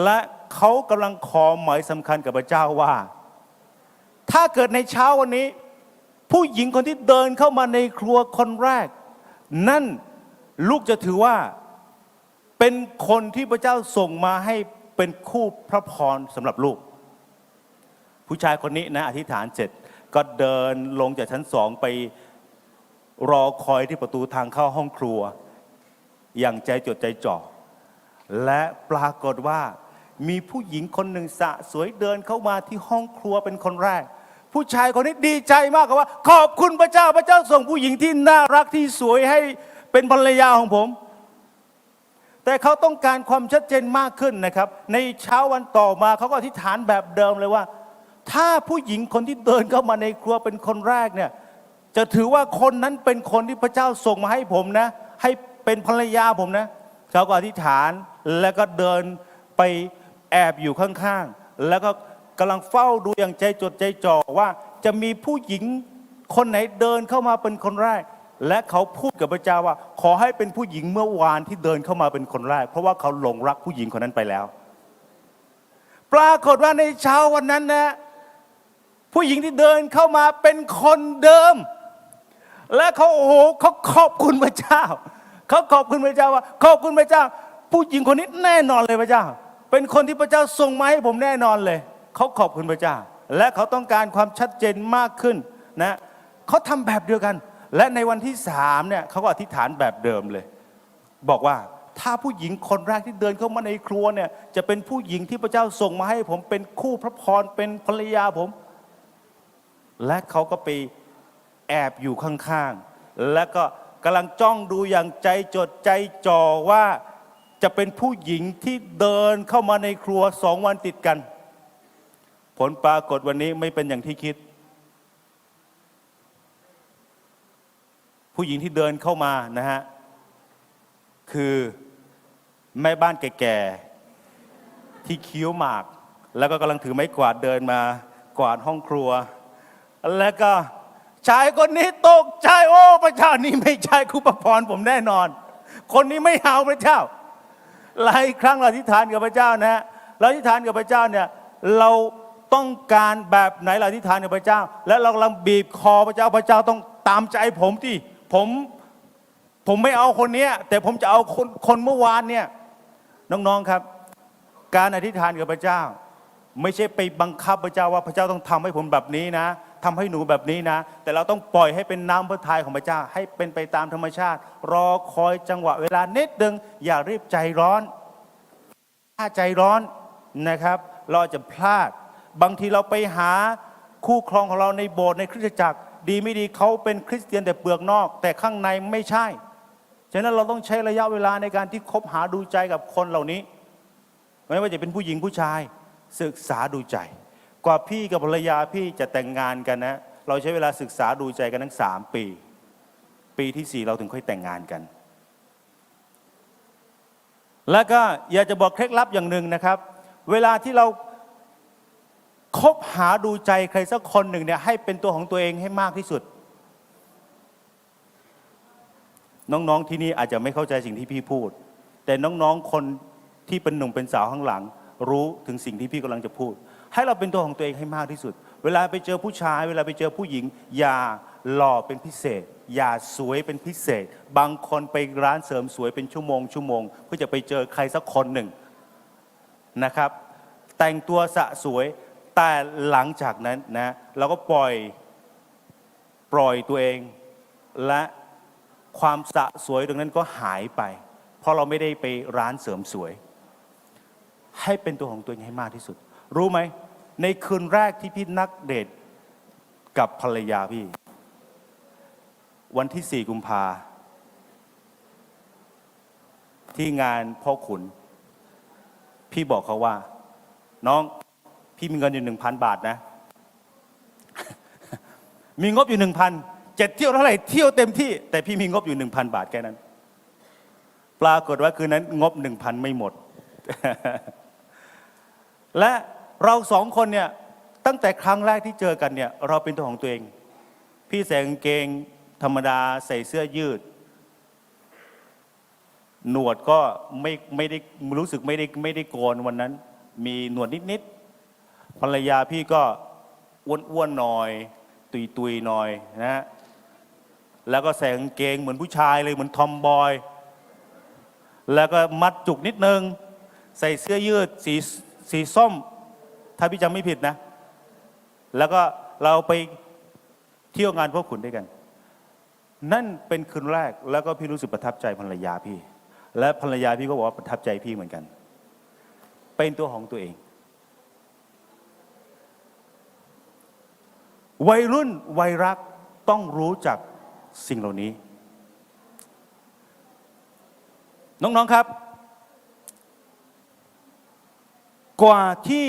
[SPEAKER 3] และเขากำลังขอหมายสำคัญกับพระเจ้าว่าถ้าเกิดในเช้าวันนี้ผู้หญิงคนที่เดินเข้ามาในครัวคนแรกนั่นลูกจะถือว่าเป็นคนที่พระเจ้าส่งมาให้เป็น เป็นคู่พระพรสำหรับลูกผู้ชายคนนี้นะอธิษฐานเสร็จก็เดินลงจากชั้นสองไปรอคอยที่ประตูทางเข้าห้องครัวอย่างใจจดใจจ่อและปรากฏว่ามีผู้หญิงคนหนึ่งสะสวยเดินเข้ามาที่ห้องครัวเป็นคนแรกผู้ชายคนนี้ดีใจมากว่าขอบคุณพระเจ้าพระเจ้าส่งผู้หญิงที่น่ารักที่สวยให้เป็นภรรยาของผมแต่เขาต้องการความชัดเจนมากขึ้นนะครับในเช้าวันต่อมาเขาก็อธิษฐานแบบเดิมเลยว่าถ้าผู้หญิงคนที่เดินเข้ามาในครัวเป็นคนแรกเนี่ยจะถือว่าคนนั้นเป็นคนที่พระเจ้าส่งมาให้ผมนะให้เป็นภรรยาผมนะเขาก็อธิษฐานแล้วก็เดินไปแอบอยู่ข้างๆแล้วก็กำลังเฝ้าดูอย่างใจจดใจจ่อว่าจะมีผู้หญิงคนไหนเดินเข้ามาเป็นคนแรกและเขาพูดกับพระเจ้าว่าขอให้เป็นผู้หญิงเมื่อวานที่เดินเข้ามาเป็นคนแรกเพราะว่าเขาหลงรักผู้หญิงคนนั้นไปแล้วปรากฏว่าในเช้าวันนั้นนะผู้หญิงที่เดินเข้ามาเป็นคนเดิมและเขาโอ้โหเขาขอบคุณพระเจ้าเขาขอบคุณพระเจ้าว่าขอบคุณพระเจ้าผู้หญิงคนนี้แน่นอนเลยพระเจ้าเป็นคนที่พระเจ้าส่งมาให้ผมแน่นอนเลยเขาขอบคุณพระเจ้าและเขาต้องการความชัดเจนมากขึ้นนะเขาทำแบบเดียวกันและในวันที่3เนี่ยเขาก็อธิษฐานแบบเดิมเลยบอกว่าถ้าผู้หญิงคนแรกที่เดินเข้ามาในครัวเนี่ยจะเป็นผู้หญิงที่พระเจ้าส่งมาให้ผมเป็นคู่พระพรเป็นภรรยาผมและเขาก็ไปแอบอยู่ข้างๆและก็กำลังจ้องดูอย่างใจจดใจจ่อว่าจะเป็นผู้หญิงที่เดินเข้ามาในครัว2 วันติดกันผลปรากฏวันนี้ไม่เป็นอย่างที่คิดผู้หญิงที่เดินเข้ามานะฮะคือแม่บ้านแก่ๆที่เคี้ยวหมากแล้วก็กำลังถือไม้กวาดเดินมากวาดห้องครัวแล้วก็ชายคนนี้ตกใจโอ้พระเจ้านี่ไม่ใช่คู่พระพรผมแน่นอนคนนี้ไม่เอาพระเจ้าหลายครั้งเราอธิษฐานกับพระเจ้านะเราอธิษฐานกับพระเจ้าเนี่ยเราต้องการแบบไหนเราอธิษฐานกับพระเจ้าและเรากำลังบีบคอพระเจ้าพระเจ้าต้องตามใจผมที่ผมไม่เอาคนนี้แต่ผมจะเอาคนเมื่อวานเนี่ยน้องๆครับการอธิษฐานกับพระเจ้าไม่ใช่ไปบังคับพระเจ้าว่าพระเจ้าต้องทำให้ผมแบบนี้นะทำให้หนูแบบนี้นะแต่เราต้องปล่อยให้เป็นน้ำพระทัยของพระเจ้าให้เป็นไปตามธรรมชาติรอคอยจังหวะเวลานิดนึงอย่ารีบใจร้อนถ้าใจร้อนนะครับเราจะพลาดบางทีเราไปหาคู่ครองของเราในโบสถ์ในคริสตจักรดีไม่ดีเขาเป็นคริสเตียนแต่เปลือกนอกแต่ข้างในไม่ใช่ฉะนั้นเราต้องใช้ระยะเวลาในการที่คบหาดูใจกับคนเหล่านี้ไม่ว่าจะเป็นผู้หญิงผู้ชายศึกษาดูใจกว่าพี่กับภรรยาพี่จะแต่งงานกันนะเราใช้เวลาศึกษาดูใจกันทั้ง3 ปีปีที่4เราถึงค่อยแต่งงานกันแล้วก็อยากจะบอกเคล็ดลับอย่างหนึ่งนะครับเวลาที่เราคบหาดูใจใครสักคนหนึ่งเนี่ยให้เป็นตัวของตัวเองให้มากที่สุดน้องๆที่นี่อาจจะไม่เข้าใจสิ่งที่พี่พูดแต่น้องๆคนที่เป็นหนุ่มเป็นสาวข้างหลังรู้ถึงสิ่งที่พี่กำลังจะพูดให้เราเป็นตัวของตัวเองให้มากที่สุดเวลาไปเจอผู้ชายเวลาไปเจอผู้หญิงอย่าหล่อเป็นพิเศษอย่าสวยเป็นพิเศษบางคนไปร้านเสริมสวยเป็นชั่วโมงเพื่อจะไปเจอใครสักคนหนึ่งนะครับแต่งตัวสะสวยแต่หลังจากนั้นนะเราก็ปล่อยตัวเองและความสะสวยตรงนั้นก็หายไปเพราะเราไม่ได้ไปร้านเสริมสวยให้เป็นตัวของตัวเองให้มากที่สุดรู้ไหมในคืนแรกที่พี่นักเดทกับภรรยาพี่วันที่4 กุมภาที่งานพ่อขุนพี่บอกเขาว่าน้องพี่มีเงินอยู่ 1,000 บาทนะ มีงบอยู่ 1,000 จะเที่ยวเท่าไหร่เที่ยวเต็มที่แต่พี่มีงบอยู่ 1,000 บาทแค่นั้นปรากฏว่าคืนนั้นงบ 1,000 ไม่หมด และเรา2 คนเนี่ยตั้งแต่ครั้งแรกที่เจอกันเนี่ยเราเป็นตัวของตัวเองพี่ใส่กางเกงธรรมดาใส่เสื้อยืดหนวดก็ไม่ได้รู้สึกไม่ได้โกนวันนั้นมีหนวดนิดๆภรรยาพี่ก็อ้วนๆหน่อยตุยๆหน่อยนะแล้วก็ใส่กางเกงเหมือนผู้ชายเลยเหมือนทอมบอยแล้วก็มัดจุกนิดนึง ใส่เสื้อยืดสีส้ม ถ้าพี่จำไม่ผิดนะ แล้วก็เราไปเที่ยวงานพ่อขุนด้วยกัน นั่นเป็นคืนแรกแล้วก็พี่รู้สึกประทับใจภรรยาพี่ และภรรยาพี่ก็บอกว่าประทับใจพี่เหมือนกัน เป็นตัวของตัวเอง วัยรุ่นวัยรักต้องรู้จักสิ่งเหล่านี้ น้องๆครับ กว่าที่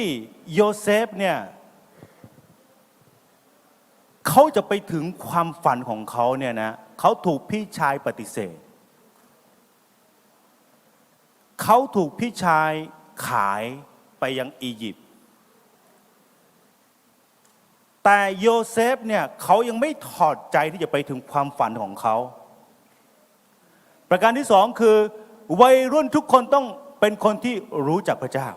[SPEAKER 3] โยเซฟเนี่ยเขาจะไปถึงความฝันของเขาเนี่ยนะเขาถูกพี่ชายปฏิเสธเขาถูกพี่ชายขายไปยังอียิปต์แต่โยเซฟเนี่ยเขายังไม่ถอดใจที่จะไปถึงความฝันของเขาประการที่สองคือวัยรุ่นทุกคนต้องเป็นคนที่รู้จักพระเจ้า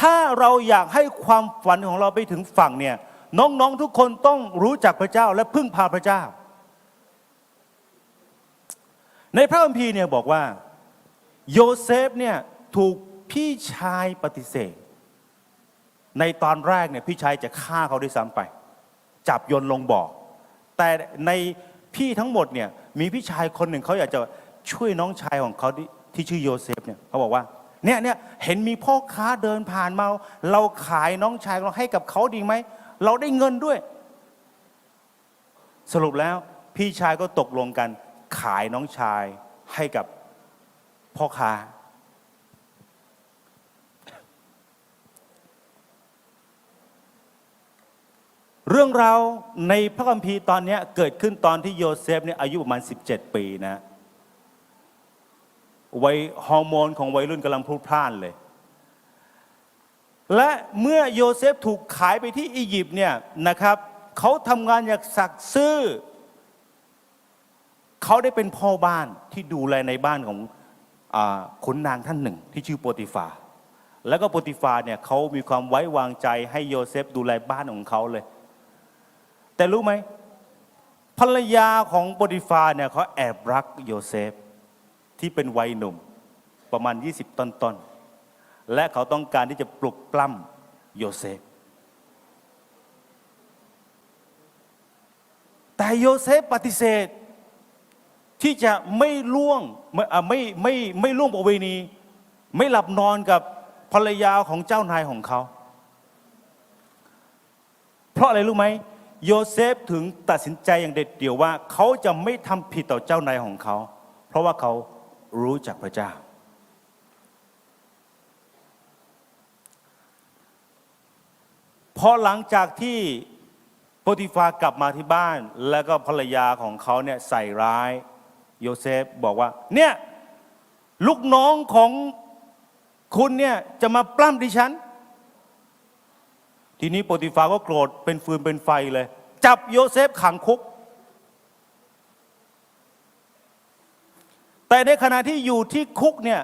[SPEAKER 3] ถ้าเราอยากให้ความฝันของเราไปถึงฝั่งเนี่ยน้องๆทุกคนต้องรู้จักพระเจ้าและพึ่งพาพระเจ้าในพระคัมภีร์เนี่ยบอกว่าโยเซฟเนี่ยถูกพี่ชายปฏิเสธในตอนแรกเนี่ยพี่ชายจะฆ่าเขาด้วยซ้ำไปจับโยนลงบ่อแต่ในพี่ทั้งหมดเนี่ยมีพี่ชายคนหนึ่งเขาอยากจะช่วยน้องชายของเขาที่ชื่อโยเซฟเนี่ยเขาบอกว่าเนี่ยเห็นมีพ่อค้าเดินผ่านมาเราขายน้องชายเราให้กับเขาดีไหมเราได้เงินด้วยสรุปแล้วพี่ชายก็ตกลงกันขายน้องชายให้กับพ่อค้าเรื่องราวในพระคัมภีร์ตอนนี้เกิดขึ้นตอนที่โยเซฟเนี่ยอายุประมาณ17 ปีนะวัยฮอร์โมนของวัยรุ่นกำลังพลุกพล่านเลยและเมื่อโยเซฟถูกขายไปที่อียิปต์เนี่ยนะครับเขาทำงานอย่างสัตย์ซื่อเขาได้เป็นพ่อบ้านที่ดูแลในบ้านของขุนนางท่านหนึ่งที่ชื่อโปติฟาแล้วก็โปติฟาเนี่ยเขามีความไว้วางใจให้โยเซฟดูแลบ้านของเขาเลยแต่รู้ไหมภรรยาของโปติฟาเนี่ยเขาแอบรักโยเซฟที่เป็นวัยหนุ่มประมาณ20 ต้นๆและเขาต้องการที่จะปลุกปล้ำโยเซฟแต่โยเซฟปฏิเสธที่จะไม่ล่วงไม่ล่วงประเวณีไม่หลับนอนกับภรรยาของเจ้านายของเขาเพราะอะไรรู้ไหมโยเซฟถึงตัดสินใจอย่างเด็ดเดี่ยวว่าเขาจะไม่ทำผิดต่อเจ้านายของเขาเพราะว่าเขารู้จักพระเจ้าพอหลังจากที่โปติฟากลับมาที่บ้านแล้วก็ภรรยาของเขาเนี่ยใส่ร้ายโยเซฟบอกว่าเนี่ยลูกน้องของคุณเนี่ยจะมาปล้ำดิฉันทีนี้โปติฟาก็โกรธเป็นฟืนเป็นไฟเลยจับโยเซฟขังคุกแต่ในขณะที่อยู่ที่คุกเนี่ย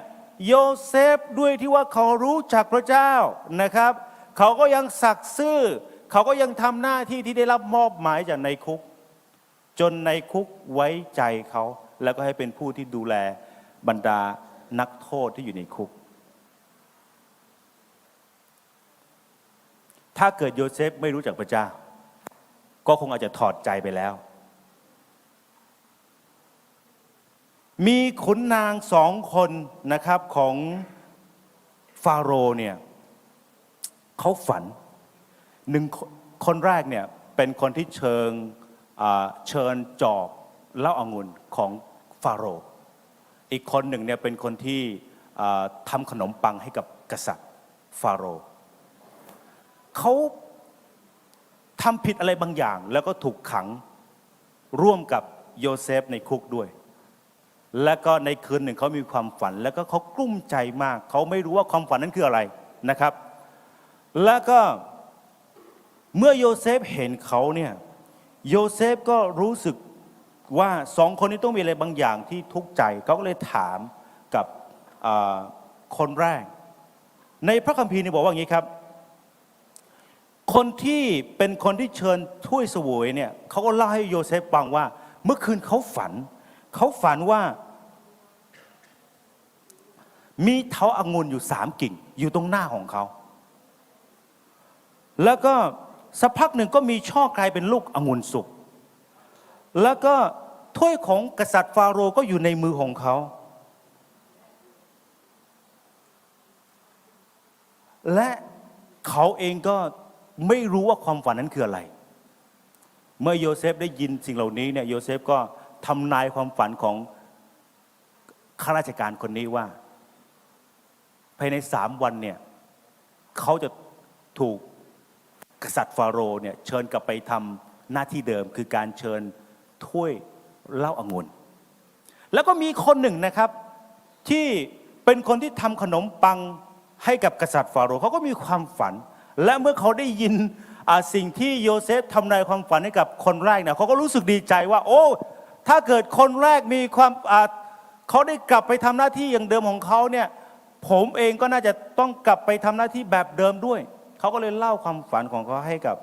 [SPEAKER 3] โยเซฟด้วยที่ว่าเขารู้จักพระเจ้านะครับเขาก็ยังสัตย์ซื่อเขาก็ยังทำหน้าที่ที่ได้รับมอบหมายจากในคุกจนในคุกไว้ใจเขาแล้วก็ให้เป็นผู้ที่ดูแลบรรดานักโทษที่อยู่ในคุกถ้าเกิดโยเซฟไม่รู้จักพระเจ้าก็คงอาจจะถอดใจไปแล้วมีขุนนาง2 คนนะครับของฟาโรห์เนี่ยเขาฝันคนแรกเนี่ยเป็นคนที่เชิญจอกเหล้าองุ่นของฟาโรห์อีกคนหนึ่งเนี่ยเป็นคนที่ทำขนมปังให้กับกษัตริย์ฟาโรห์เขาทำผิดอะไรบางอย่างแล้วก็ถูกขังร่วมกับโยเซฟในคุกด้วยและก็ในคืนหนึ่งเขามีความฝันแล้วก็เขากลุ้มใจมากเขาไม่รู้ว่าความฝันนั้นคืออะไรนะครับแล้วก็เมื่อโยเซฟเห็นเขาเนี่ยโยเซฟก็รู้สึกว่า2 คนนี้ต้องมีอะไรบางอย่างที่ทุกข์ใจเขาก็เลยถามกับคนแรกในพระคัมภีร์นี่บอกว่าอย่างนี้ครับคนที่เป็นคนที่เชิญถ้วยเสวยเนี่ยเขาก็เล่าให้โยเซฟฟังว่าเมื่อคืนเขาฝันว่า มีเถาองุ่นอยู่3 กิ่งอยู่ตรงหน้าของเขาแล้วก็สักพักหนึ่งก็มีช่อกลายเป็นลูกองุ่นสุกแล้วก็ถ้วยของกษัตริย์ฟาโรห์ก็อยู่ในมือของเขาและเขาเองก็ไม่รู้ว่าความฝันนั้นคืออะไรเมื่อโยเซฟได้ยินสิ่งเหล่านี้เนี่ยโยเซฟก็ทำนายความฝันของข้าราชการคนนี้ว่าภายใน3 วันเนี่ยเขาจะถูกกษัตริย์ฟาโรห์เนี่ยเชิญกลับไปทำหน้าที่เดิมคือการเชิญถ้วยเหล้าองุ่นแล้วก็มีคนหนึ่งนะครับที่เป็นคนที่ทำขนมปังให้กับกษัตริย์ฟาโรห์เขาก็มีความฝันและเมื่อเขาได้ยินสิ่งที่โยเซฟทำนายความฝันให้กับคนแรกเนี่ยเขาก็รู้สึกดีใจว่าโอ้ถ้าเกิดคนแรกมีความเขาได้กลับไปทำหน้าที่อย่างเดิมของเขาเนี่ยผมเองก็น่าจะต้องกลับไปทำหน้าที่แบบเดิมด้วยเขาก็เลยเล่าความฝันของเขาให้กับ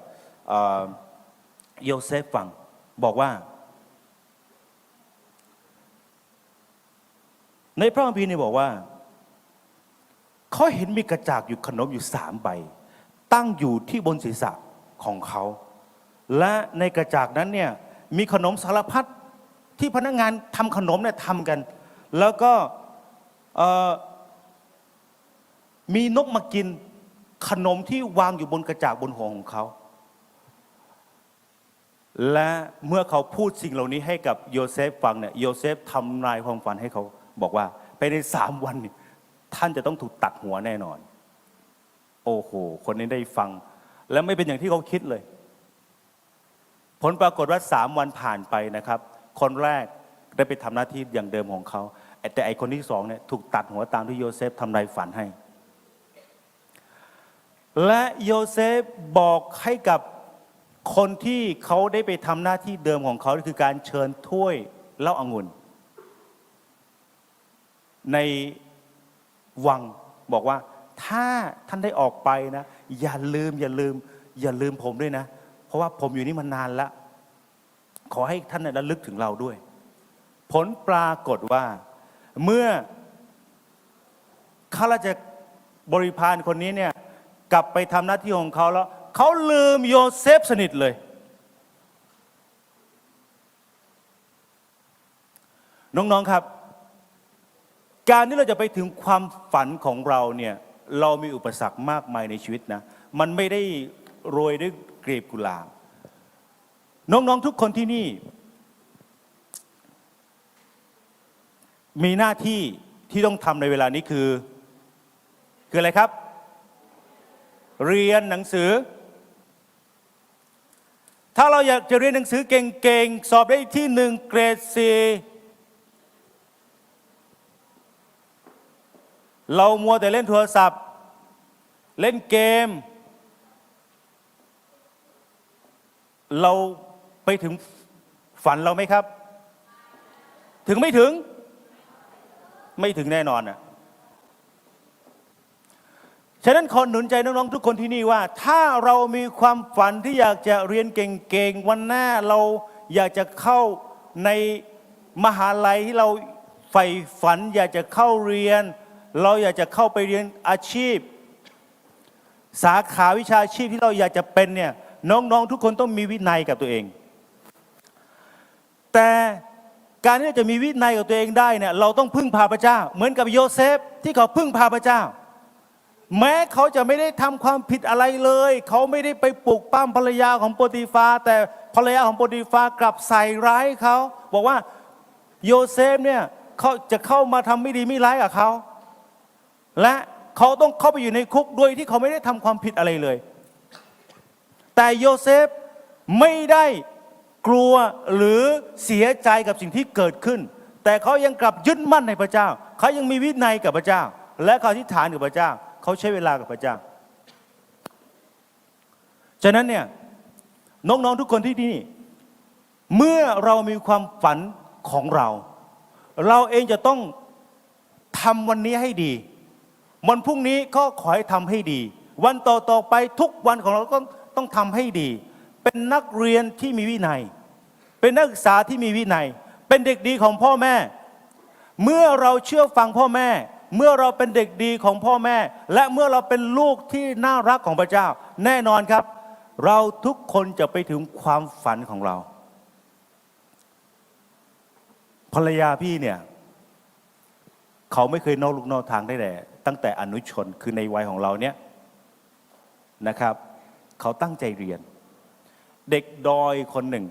[SPEAKER 3] โยเซฟฟังบอกว่าในพระคัมภีร์นี่บอกว่าเขาเห็นมีกระจาดอยู่ขนมอยู่3 ใบตั้งอยู่ที่บนศีรษะของเขาและในกระจาดนั้นเนี่ยมีขนมสารพัดที่พนักงานทำขนมเนี่ยทำกันแล้วก็มีนกมากินขนมที่วางอยู่บนกระจาดบนหัวของเขาและเมื่อเขาพูดสิ่งเหล่านี้ให้กับโยเซฟฟังเนี่ยโยเซฟทำนายความฝันให้เขาบอกว่าไปใน3 วันเนี่ยท่านจะต้องถูกตัดหัวแน่นอนโอ้โหคนนี้ได้ฟังและไม่เป็นอย่างที่เขาคิดเลยผลปรากฏว่า3 วันผ่านไปนะครับคนแรกได้ไปทำหน้าที่อย่างเดิมของเขาแต่ไอคนที่2เนี่ยถูกตัดหัวตามที่โยเซฟทำนายฝันให้และโยเซฟบอกให้กับคนที่เขาได้ไปทำหน้าที่เดิมของเขาคือการเชิญถ้วยเหล้าองุ่นในวังบอกว่าถ้าท่านได้ออกไปนะอย่าลืมผมด้วยนะเพราะว่าผมอยู่นี่มานานแล้วขอให้ท่านระลึกถึงเราด้วยผลปรากฏว่าเมื่อข้าราชบริพารคนนี้เนี่ยกลับไปทำหน้าที่ของเขาแล้วเขาลืมโยเซฟสนิทเลยน้องๆครับการที่เราจะไปถึงความฝันของเราเนี่ยเรามีอุปสรรคมากมายในชีวิตนะมันไม่ได้โรยด้วยกลีบกุหลาบน้องๆทุกคนที่นี่มีหน้าที่ที่ต้องทำในเวลานี้คืออะไรครับเรียนหนังสือถ้าเราอยากจะเรียนหนังสือเก่งๆสอบได้ที่1 เกรด 4เรามัวแต่เล่นโทรศัพท์เล่นเกมเราไปถึงฝันเราไหมครับถึงไม่ถึงแน่นอนนะฉะนั้นขอหนุนใจน้องๆทุกคนที่นี่ว่าถ้าเรามีความฝันที่อยากจะเรียนเก่งๆวันหน้าเราอยากจะเข้าในมหาลัยที่เราใฝ่ฝันอยากจะเข้าเรียนเราอยากจะเข้าไปเรียนอาชีพสาขาวิชาชีพที่เราอยากจะเป็นเนี่ยน้องๆทุกคนต้องมีวินัยกับตัวเองแต่การที่จะมีวินัยกับตัวเองได้เนี่ยเราต้องพึ่งพาพระเจ้าเหมือนกับโยเซฟที่เขาพึ่งพาพระเจ้าแม้เขาจะไม่ได้ทำความผิดอะไรเลยเขาไม่ได้ไปปลุกปั้มภรรยาของโปติฟาแต่ภรรยาของโปติฟากลับใส่ร้ายเขาบอกว่าโยเซฟเนี่ยเขาจะเข้ามาทำไม่ดีไม่ร้ายกับเขาและเขาต้องเข้าไปอยู่ในคุกโดยที่เขาไม่ได้ทำความผิดอะไรเลยแต่โยเซฟไม่ได้กลัวหรือเสียใจกับสิ่งที่เกิดขึ้นแต่เขายังกลับยึดมั่นในพระเจ้าเขายังมีวินัยกับพระเจ้าและเขาอธิษฐานกับพระเจ้าเขาใช้เวลากับพระเจ้าฉะนั้นเนี่ยน้องๆทุกคนที่นี่เมื่อเรามีความฝันของเราเองจะต้องทำวันนี้ให้ดีวันพรุ่งนี้ก็ขอให้ทำให้ดีวันต่อไปทุกวันของเราก็ต้องทำให้ดีเป็นนักเรียนที่มีวินัยเป็นนักศึกษาที่มีวินัยเป็นเด็กดีของพ่อแม่เมื่อเราเชื่อฟังพ่อแม่ เมื่อเราเป็นเด็กดีของพ่อแม่ และเมื่อเราเป็นลูกที่น่ารักของพระเจ้า แน่นอนครับ เราทุกคนจะไปถึงความฝันของเรา ภรรยาพี่เนี่ยเขาไม่เคยนอกลูกนอกทางได้เลยตั้งแต่อนุชนคือในวัยของเราเนี่ยนะครับเขาตั้งใจเรียน เด็กดอยคนหนึ่ง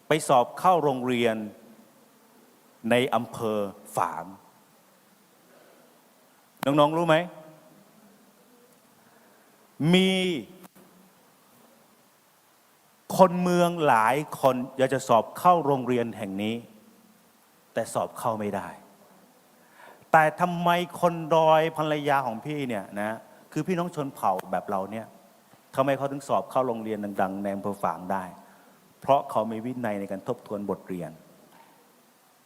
[SPEAKER 3] ไปสอบเข้าโรงเรียนในอำเภอฝาง น้องๆรู้ไหมมีคนเมืองหลายคนอยากจะสอบเข้าโรงเรียนแห่งนี้แต่สอบเข้าไม่ได้แต่ทำไมคนดอยภรรยาของพี่เนี่ยนะคือพี่น้องชนเผ่าแบบเราเนี่ยทำไมเขาถึงสอบเข้าโรงเรียนดังๆในอำเภอฝางได้เพราะเขามีวินัยในการทบทวนบทเรียน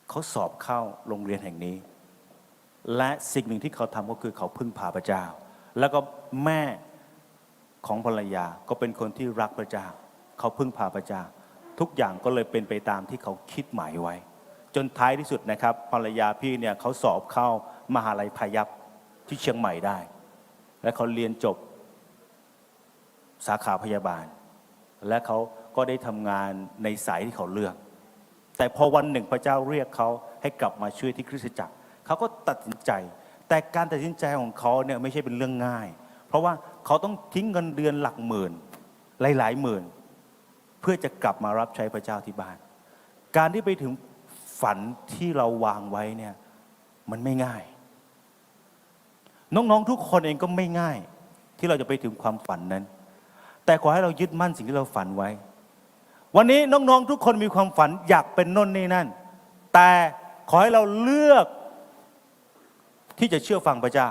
[SPEAKER 3] เขาสอบเข้าโรงเรียนแห่งนี้และสิ่งหนึ่งที่เขาทำก็คือเขาพึ่งพาพระเจ้าแล้วก็แม่ของภรรยาก็เป็นคนที่รักพระเจ้าเขาพึ่งพาพระเจ้าทุกอย่างก็เลยเป็นไปตามที่เขาคิดหมายไว้จนท้ายที่สุดนะครับภรรยาพี่เนี่ยเขาสอบเข้ามหาลัยพายัพที่เชียงใหม่ได้และเขาเรียนจบสาขาพยาบาลและเขาก็ได้ทำงานในสายที่เขาเลือกแต่พอวันหนึ่งพระเจ้าเรียกเขาให้กลับมาช่วยที่คริสตจักรเขาก็ตัดสินใจแต่การตัดสินใจของเขาเนี่ยไม่ใช่เป็นเรื่องง่ายเพราะว่าเขาต้องทิ้งเงินเดือนหลักหมื่นหลายๆหมื่นเพื่อจะกลับมารับใช้พระเจ้าที่บ้านการที่ไปถึงฝันที่เราวางไว้เนี่ยมันไม่ง่ายน้องๆทุกคนเองก็ไม่ง่ายที่เราจะไปถึงความฝันนั้นแต่ขอให้เรายึดมั่นสิ่งที่เราฝันไว้วันนี้น้องๆทุกคนมีความฝันอยากเป็นโน่นนี่นั่นแต่ขอให้เราเลือกที่จะเชื่อฟังพระเจ้า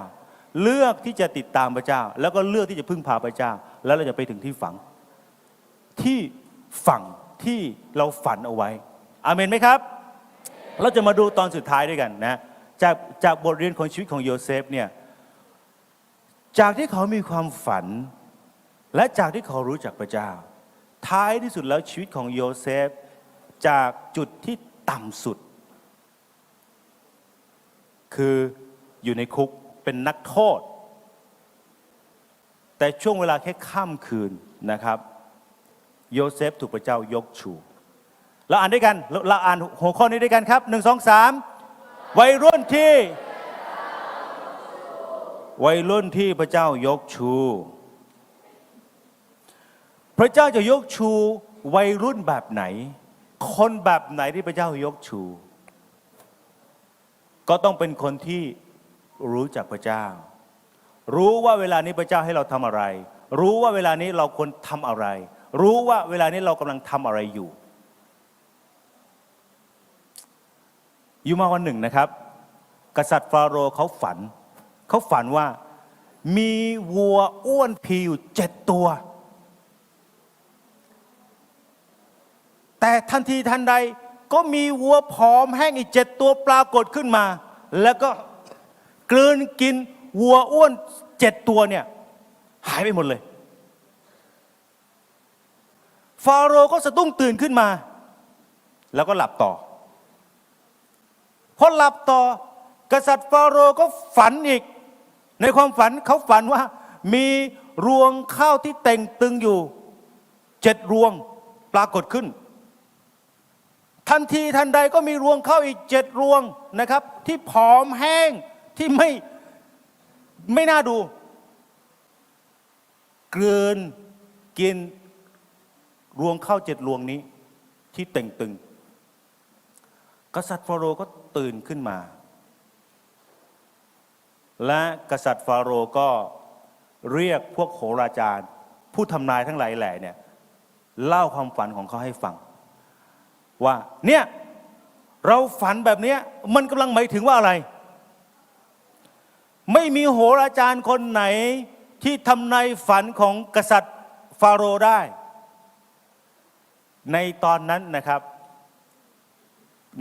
[SPEAKER 3] เลือกที่จะติดตามพระเจ้าแล้วก็เลือกที่จะพึ่งพาพระเจ้าแล้วเราจะไปถึงที่ฝั่งที่เราฝันเอาไว้อาเมนไหมครับเราจะมาดูตอนสุดท้ายด้วยกันนะจากบทเรียนของชีวิตของโยเซฟเนี่ยจากที่เขามีความฝันและจากที่เขารู้จักพระเจ้าท้ายที่สุดแล้วชีวิตของโยเซฟจากจุดที่ต่ำสุดคืออยู่ในคุกเป็นนักโทษแต่ช่วงเวลาแค่ข้ามคืนนะครับโยเซฟถูกพระเจ้ายกชูเราอ่านด้วยกันเราอ่านหัวข้อนี้ด้วยกันครับ1 2 3วัยรุ่นที่พระเจ้ายกชูพระเจ้าจะยกชูวัยรุ่นแบบไหนคนแบบไหนที่พระเจ้ายกชูก็ต้องเป็นคนที่รู้จักพระเจ้ารู้ว่าเวลานี้พระเจ้าให้เราทำอะไรรู้ว่าเวลานี้เราควรทำอะไรรู้ว่าเวลานี้เรากำลังทำอะไรอยู่มาวันหนึ่งนะครับกษัตริย์ฟาโรห์เขาฝันว่ามีวัวอ้วนพีอยู่7 ตัวแต่ทันทีทันใดก็มีวัวผอมแห้งอีก7 ตัวปรากฏขึ้นมาแล้วก็กลืนกินวัวอ้วน7 ตัวเนี่ยหายไปหมดเลยฟาโรห์ก็สะดุ้งตื่นขึ้นมาแล้วก็หลับต่อพอหลับต่อกษัตริย์ฟาโรห์ก็ฝันอีกในความฝันเขาฝันว่ามีรวงข้าวที่เต่งตึงอยู่7 รวงปรากฏขึ้นทันทีทันใดก็มีรวงข้าวอีก7 รวงนะครับที่ผอมแห้งที่ไม่น่าดูกลืนกินรวงข้าว7 รวงนี้ที่เต่งตึงกษัตริย์ฟาโรห์ก็ตื่นขึ้นมาและกษัตริย์ฟาโรห์ก็เรียกพวกโหราจารย์ผู้ทำนายทั้งหลายแหล่เนี่ยเล่าความฝันของเขาให้ฟังว่าเนี่ยเราฝันแบบนี้มันกำลังหมายถึงว่าอะไรไม่มีโหราจารย์คนไหนที่ทำนายฝันของกษัตริย์ฟาโรห์ได้ในตอนนั้นนะครับ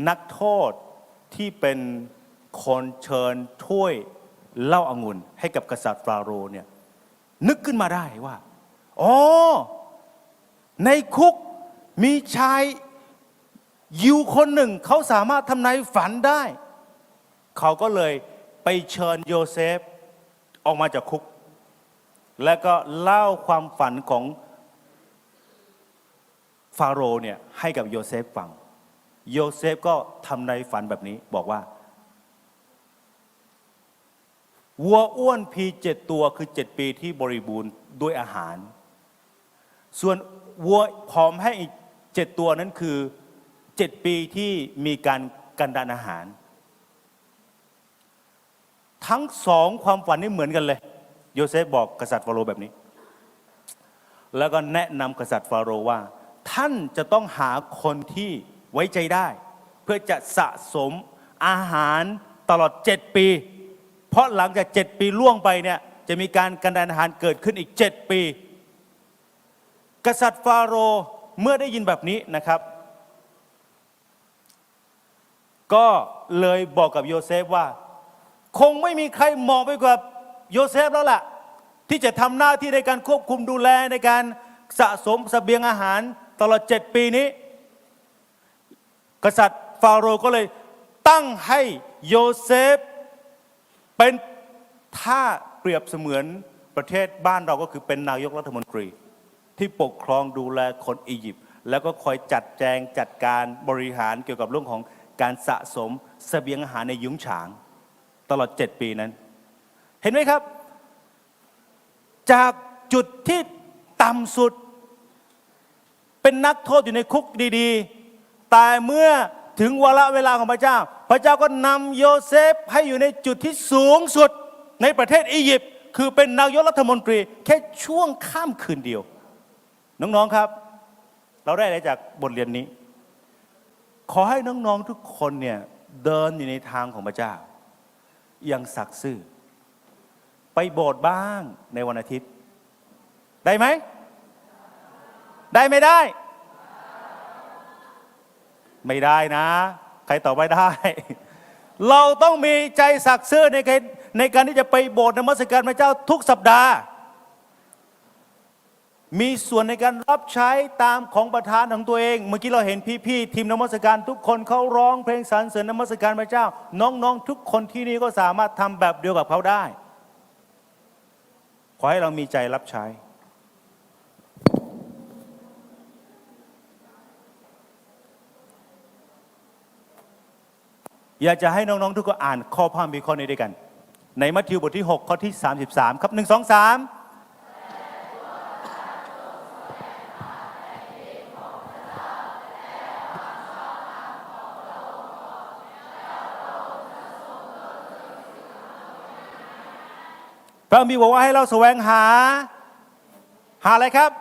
[SPEAKER 3] นักโทษที่เป็นคนเชิญถ้วยเหล้าองุ่นให้กับกษัตริย์ฟาโรห์เนี่ยนึกขึ้นมาได้ว่าอ๋อในคุกมีชายยิวคนหนึ่งเขาสามารถทำนายฝันได้ เขาก็เลยไปเชิญโยเซฟออกมาจากคุก แล้วก็เล่าความฝันของฟาโรห์เนี่ยให้กับโยเซฟฟัง โยเซฟก็ทำในฝันแบบนี้บอกว่าวัวอ้วนพี7 ตัวคือ7 ปีที่บริบูรณ์ด้วยอาหาร ส่วนวัวผอมให้อีก7 ตัวนั้นคือ7 ปีที่มีการกันดานอาหาร ทั้งสองความฝันนี่เหมือนกันเลยโยเซฟบอกกษัตริย์ฟาโรห์แบบนี้ แล้วก็แนะนำกษัตริย์ฟาโรห์ว่าท่านจะต้องหาคนที่ไว้ใจได้ เพื่อจะสะสมอาหารตลอด7 ปี เพราะหลังจาก7 ปีล่วงไปเนี่ยจะมีการกันดานอาหารเกิดขึ้นอีก7 ปี กษัตริย์ฟาโรห์เมื่อได้ยินแบบนี้นะครับ ก็เลยบอกกับโยเซฟว่าคงไม่มีใครเหมาะไปกว่าโยเซฟแล้วล่ะที่จะทำหน้าที่ในการควบคุมดูแลในการสะสมเสบียงอาหารตลอด7 ปีนี้ กษัตริย์ฟาโรห์ก็เลยตั้งให้โยเซฟเป็นถ้าเปรียบเสมือนประเทศบ้านเราก็คือเป็นนายกรัฐมนตรีที่ปกครองดูแลคนอียิปต์แล้วก็คอยจัดแจงจัดการบริหารเกี่ยวกับเรื่องของการสะสมเสบียงอาหารในยุ้งฉางตลอด7 ปีนั้นเห็นไหมครับจากจุดที่ต่ำสุดเป็นนักโทษอยู่ในคุกดีๆแต่เมื่อถึงวาระเวลาของพระเจ้าพระเจ้าก็นำโยเซฟให้อยู่ในจุดที่สูงสุดในประเทศอียิปต์คือเป็นนายกรัฐมนตรีแค่ช่วงข้ามคืนเดียวน้องๆครับเราได้อะไรจากบทเรียนนี้ขอให้น้องๆทุกคนเนี่ยเดินอยู่ในทางของพระเจ้าอย่างสัตย์ซื่อไปโบสถ์บ้างในวันอาทิตย์ได้ไหมได้ไม่ได้ไม่ได้นะใครตอบไม่ได้เราต้องมีใจสัตย์ซื่อในการที่จะไปโบสถ์นมัสการพระเจ้าทุกสัปดาห์มีส่วนในการรับใช้ตามของประธานของตัวเองเมื่อกี้เราเห็นพี่ๆทีมนมัสการทุกคนเขาร้องเพลงสรรเสริญนมัสการพระเจ้าน้องๆทุกคนที่นี่ก็สามารถทำแบบเดียวกับเขาได้ขอให้เรามีใจรับใช้อยากจะให้น้องๆทุกคนอ่านข้อพระคัมภีร์ข้อนี้ด้วยกันในมัทธิวบทที่6ข้อที่33ครับ1 2 3พระคัมภีร์บอกว่าให้เราแสวงหาอะไรครับ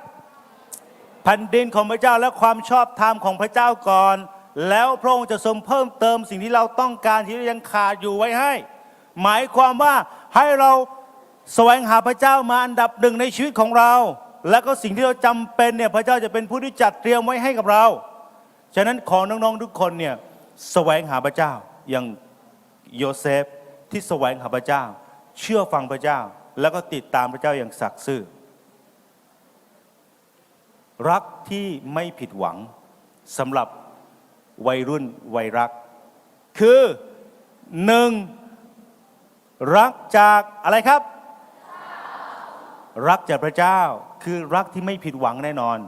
[SPEAKER 3] แผ่นดินของพระเจ้าและความชอบธรรมของพระเจ้าก่อนแล้วพระองค์จะทรงเพิ่มเติมสิ่งที่เราต้องการที่ยังขาดอยู่ไว้ให้หมายความว่าให้เราแสวงหาพระเจ้ามาอันดับ1ในชีวิตของเราแล้วก็สิ่งที่เราจำเป็นเนี่ยพระเจ้าจะเป็นผู้ที่จัดเตรียมไว้ให้กับเราฉะนั้นขอน้องๆทุกคนเนี่ยแสวงหาพระเจ้าอย่างโยเซฟที่แสวงหาพระเจ้าเชื่อฟังพระเจ้าแล้วก็ติดตามพระเจ้าอย่างสัตย์ซื่อรักที่ไม่ผิดหวังสำหรับวัยรุ่นวัยรักคือ1รักจากอะไรครับรักจากพระเจ้าคือรักที่ไม่ผิดหวังแน่นอน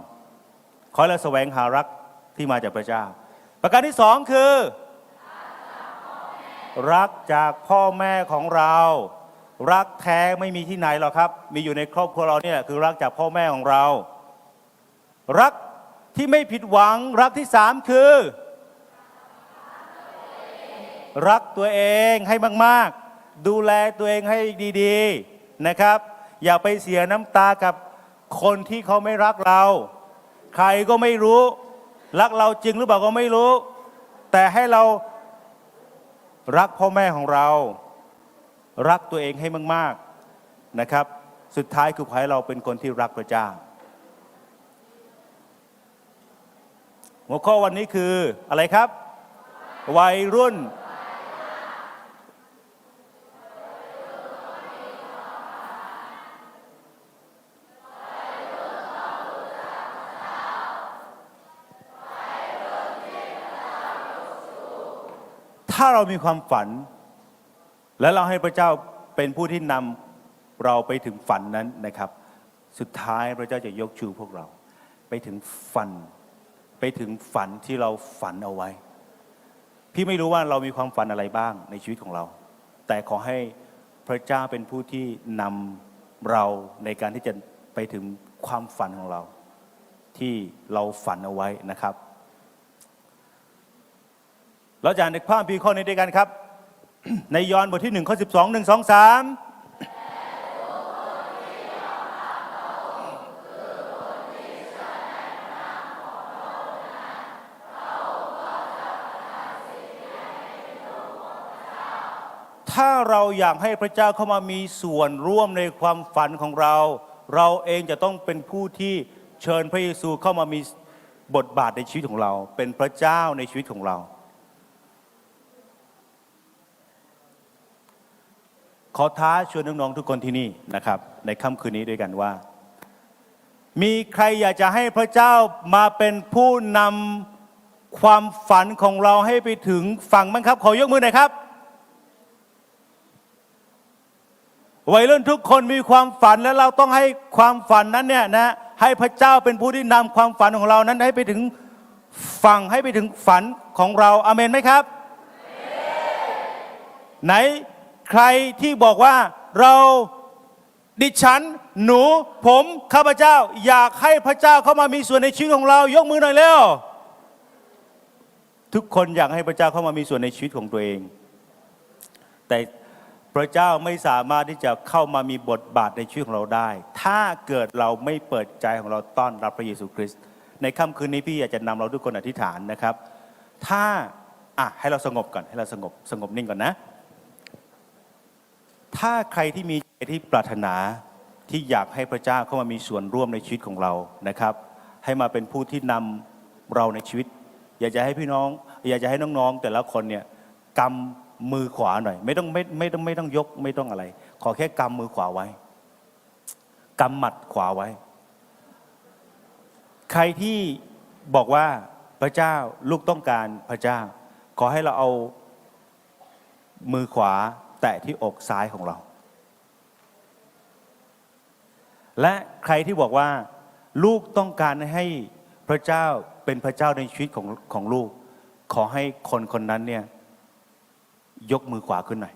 [SPEAKER 3] ขอให้เราแสวงหารักที่มาจากพระเจ้าประการที่2คือรักจากพ่อแม่ของเรารักแท้ไม่มีที่ไหนหรอกครับมีอยู่ในครอบครัวเราเนี่ยคือรักจากพ่อแม่ของเรารักที่ไม่ผิดหวังรักที่3คือรักตัวเองให้มากๆดูแลตัวเองให้ดีๆนะครับอย่าไปเสียน้ำตากับคนที่เขาไม่รักเราใครก็ไม่รู้รักเราจริงหรือเปล่าก็ไม่รู้แต่ให้เรารักพ่อแม่ของเรารักตัวเองให้มากๆนะครับสุดท้ายคือขอให้เราเป็นคนที่รักพระเจ้าหัวข้อวันนี้คืออะไรครับวัยรุ่นถ้าเรามีความฝัน และเราให้พระเจ้าเป็นผู้ที่นำเราไปถึงฝันนั้นนะครับ สุดท้ายพระเจ้าจะยกชูพวกเราไปถึงฝันที่เราฝันเอาไว้ พี่ไม่รู้ว่าเรามีความฝันอะไรบ้างในชีวิตของเรา แต่ขอให้พระเจ้าเป็นผู้ที่นำเราในการที่จะไปถึงความฝันของเราที่เราฝันเอาไว้นะครับ เราจะอ่านในพระคัมภีร์ข้อนี้ด้วยกันครับ ในยอห์นบทที่1ข้อ12 1 2 3ถ้าเราอยากให้พระเจ้าเข้ามามีส่วนร่วมในความฝันของเรา เราเองจะต้องเป็นผู้ที่เชิญพระเยซูเข้ามามีบทบาทในชีวิตของเรา เป็นพระเจ้าในชีวิตของเรา ขอท้าชวนน้องๆทุกคนที่นี่นะครับในค่ำคืนนี้ด้วยกันว่า มีใครอยากจะให้พระเจ้ามาเป็นผู้นำความฝันของเราให้ไปถึงฝั่งบ้างครับ ขอยกมือหน่อยครับวัยรุ่นทุกคนมีความฝันและเราต้องให้ความฝันนั้นเนี่ยนะให้พระเจ้าเป็นผู้ที่นำความฝันของเรานั้นให้ไปถึงฝั่งให้ไปถึงฝันของเราอาเมนไหมครับไหนใครที่บอกว่าเราดิฉันหนูผมข้าพเจ้าอยากให้พระเจ้าเข้ามามีส่วนในชีวิตของเรายกมือหน่อยเร็วทุกคนอยากให้พระเจ้าเข้ามามีส่วนในชีวิตของตัวเองแต่พระเจ้าไม่สามารถที่จะเข้ามามีบทบาทในชีวิตของเราได้ ถ้าเกิดเราไม่เปิดใจของเราต้อนรับพระเยซูคริสต์ในค่ำคืนนี้พี่อยากจะนำเราทุกคนอธิษฐานนะครับถ้าให้เราสงบก่อนให้เราสงบนิ่งก่อนนะถ้าใครที่มีใจที่ปรารถนาที่อยากให้พระเจ้าเข้ามามีส่วนร่วมในชีวิตของเรานะครับให้มาเป็นผู้ที่นำเราในชีวิตอยากจะให้พี่น้องอยากจะให้น้องๆแต่ละคนเนี่ยกำมือขวาหน่อยไม่ต้องยกไม่ต้องอะไรขอแค่กำมือขวาไว้กำหมัดขวาไว้ใครที่บอกว่าพระเจ้าลูกต้องการพระเจ้าขอให้เราเอามือขวาแตะที่อกซ้ายของเราและใครที่บอกว่าลูกต้องการให้พระเจ้าเป็นพระเจ้าในชีวิตของลูกขอให้คนนั้นเนี่ยยกมือขวาขึ้นหน่อย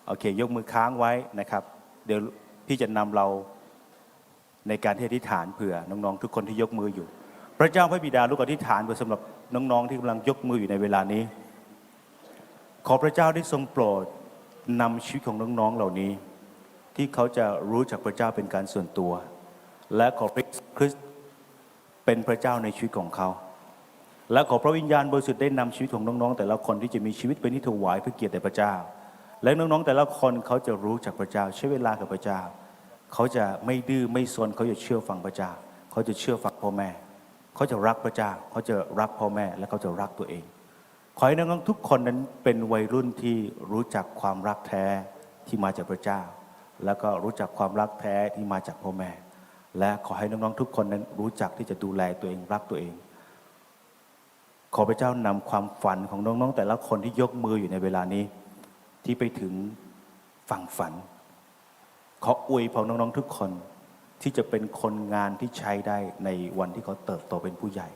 [SPEAKER 3] โอเคยกมือค้างไว้นะครับเดี๋ยวพี่จะนำเราในการที่อธิษฐานเผื่อน้องๆทุกคนที่ยกมืออยู่พระเจ้าพระบิดาลูกอธิษฐานเพื่อสำหรับน้องๆที่กำลังยกมืออยู่ในเวลานี้ขอพระเจ้าได้ทรงโปรดนำชีวิตของน้องๆเหล่านี้ที่เขาจะรู้จักพระเจ้าเป็นการส่วนตัวและขอพระคริสต์เป็นพระเจ้าในชีวิตของเขาและขอพระวิญญาณบริสุทธิ์ได้นำชีวิตของน้องๆแต่ละคนที่จะมีชีวิตเป็นที่ถวายเพื่อเกียรติแด่พระเจ้าและน้องๆแต่ละคนเขาจะรู้จักพระเจ้าใช้เวลากับพระเจ้าเขาจะไม่ดื้อไม่ซนเขาจะเชื่อฟังพระเจ้าเขาจะเชื่อฟังพ่อแม่เขาจะรักพระเจ้าเขาจะรักพ่อแม่และเขาจะรักตัวเองขอให้น้องๆทุกคนนั้นเป็นวัยรุ่นที่รู้จักความรักแท้ที่มาจากพระเจ้าแล้วก็รู้จักความรักแท้ที่มาจากพ่อแม่และขอให้น้องๆทุกคนนั้นรู้จักที่จะดูแลตัวเองรักตัวเองขอพระเจ้านำความฝันของน้องๆแต่ละคนที่ยกมืออยู่ในเวลานี้ที่ไปถึงฝั่งฝันขออวยพรน้องๆทุกคนที่จะเป็นคนงานที่ใช้ได้ในวันที่เขาเติบโตเป็นผู้ใหญ่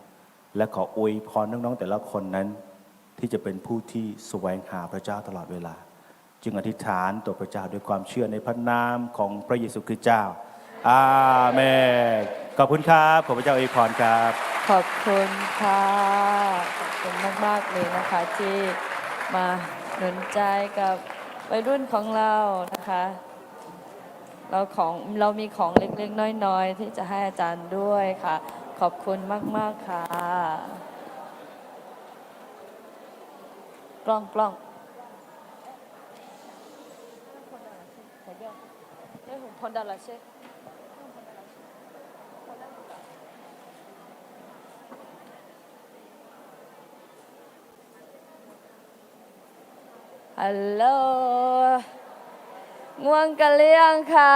[SPEAKER 3] และขออวยพรน้องๆแต่ละคนนั้นที่จะเป็นผู้ที่แสวงหาพระเจ้าตลอดเวลาจึงอธิษฐานต่อพระเจ้าด้วยความเชื่อในพระนามของพระเยซูคริสต์เจ้าอาเมนขอบคุณครับขอพระเจ้าอวยพรครับ
[SPEAKER 1] ขอบคุณค่ะขอบคุณมากๆเลยนะคะที่มาหนุนใจกับวัยรุ่นของเรานะคะเรามีของเล็กๆน้อยๆที่จะให้อาจารย์ด้วยค่ะขอบคุณมากๆค่ะกล้องพอนดาลาเช่ฮัลโหลง่วงกันหรือยังคะ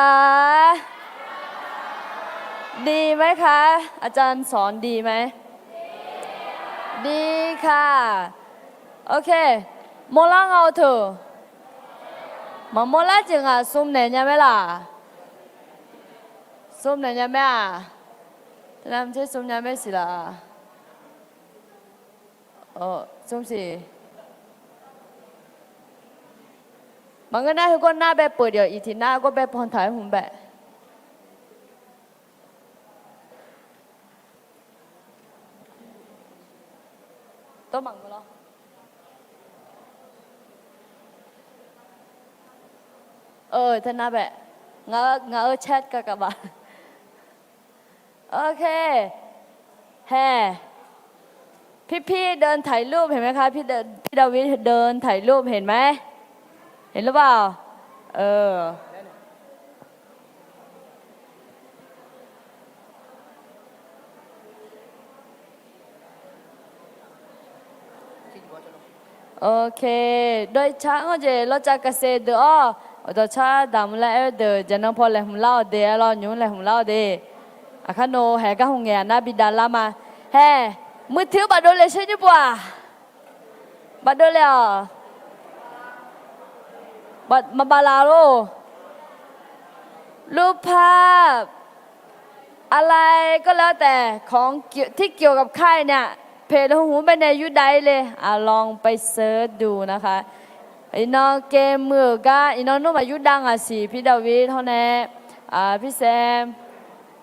[SPEAKER 1] ดีไหมคะอาจารย์สอนดีไหมดีค่ะ โอเคโมล่าเอาเถอะมาโมล่าจริงอ่ะซุ่มไหนเนี่ยไหมล่ะซุ่มไหนเนี่ยไหมอ่ะแต่น้ำใช่ซุ่มเนี่ยไม่สิล่ะซุ่มสิมันก็น่าทุกคนหน้าแบบเปิดเดี๋ยวอีทีหน้าก็แบบพรถ่ายหุ่นแบบตัวมังก็เหรอท่านหน้าแบบงาแชทกับบ้าโอเคแฮ่พี่เดินถ่ายรูปเห็นไหมคะพี่ดาวิดเดินถ่ายรูปเห็นไหมเห็นหรือเปล่าโอเคโดยช้างก็จะเราจะเกษตรเด้อโดยช้าดำแล้วเด้อจะน้องพอแหล่หุ่นเล่าเด้อเราหยุ่นแหล่หุ่นเล่าเด้ออะคันโนแห่ก็หงแงน่าบิดาลามาแห่มือถือบัดโดนเลยใช่ไหมปัวบัดโดนเลยบัดมาบาลาโรรูปภาพอะไรก็แล้วแต่ของที่เกี่ยวกับค่ายเนี่ยเพจหูไปในยุคใดเลยลองไปเซิร์ชดูนะคะไอ้น้องเกมมือกะไอ้น้องนุ่มอายุดังสิพี่ดาวิดเท่านั้นพี่แซม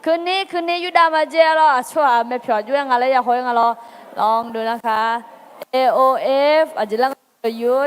[SPEAKER 1] คืนนี้ยุดามาเจอแล้วชัวร์ไม่ผิดยุ่งอะไรอย่าคุยกันหรอลองดูนะคะ AOF อาจจะลังยุด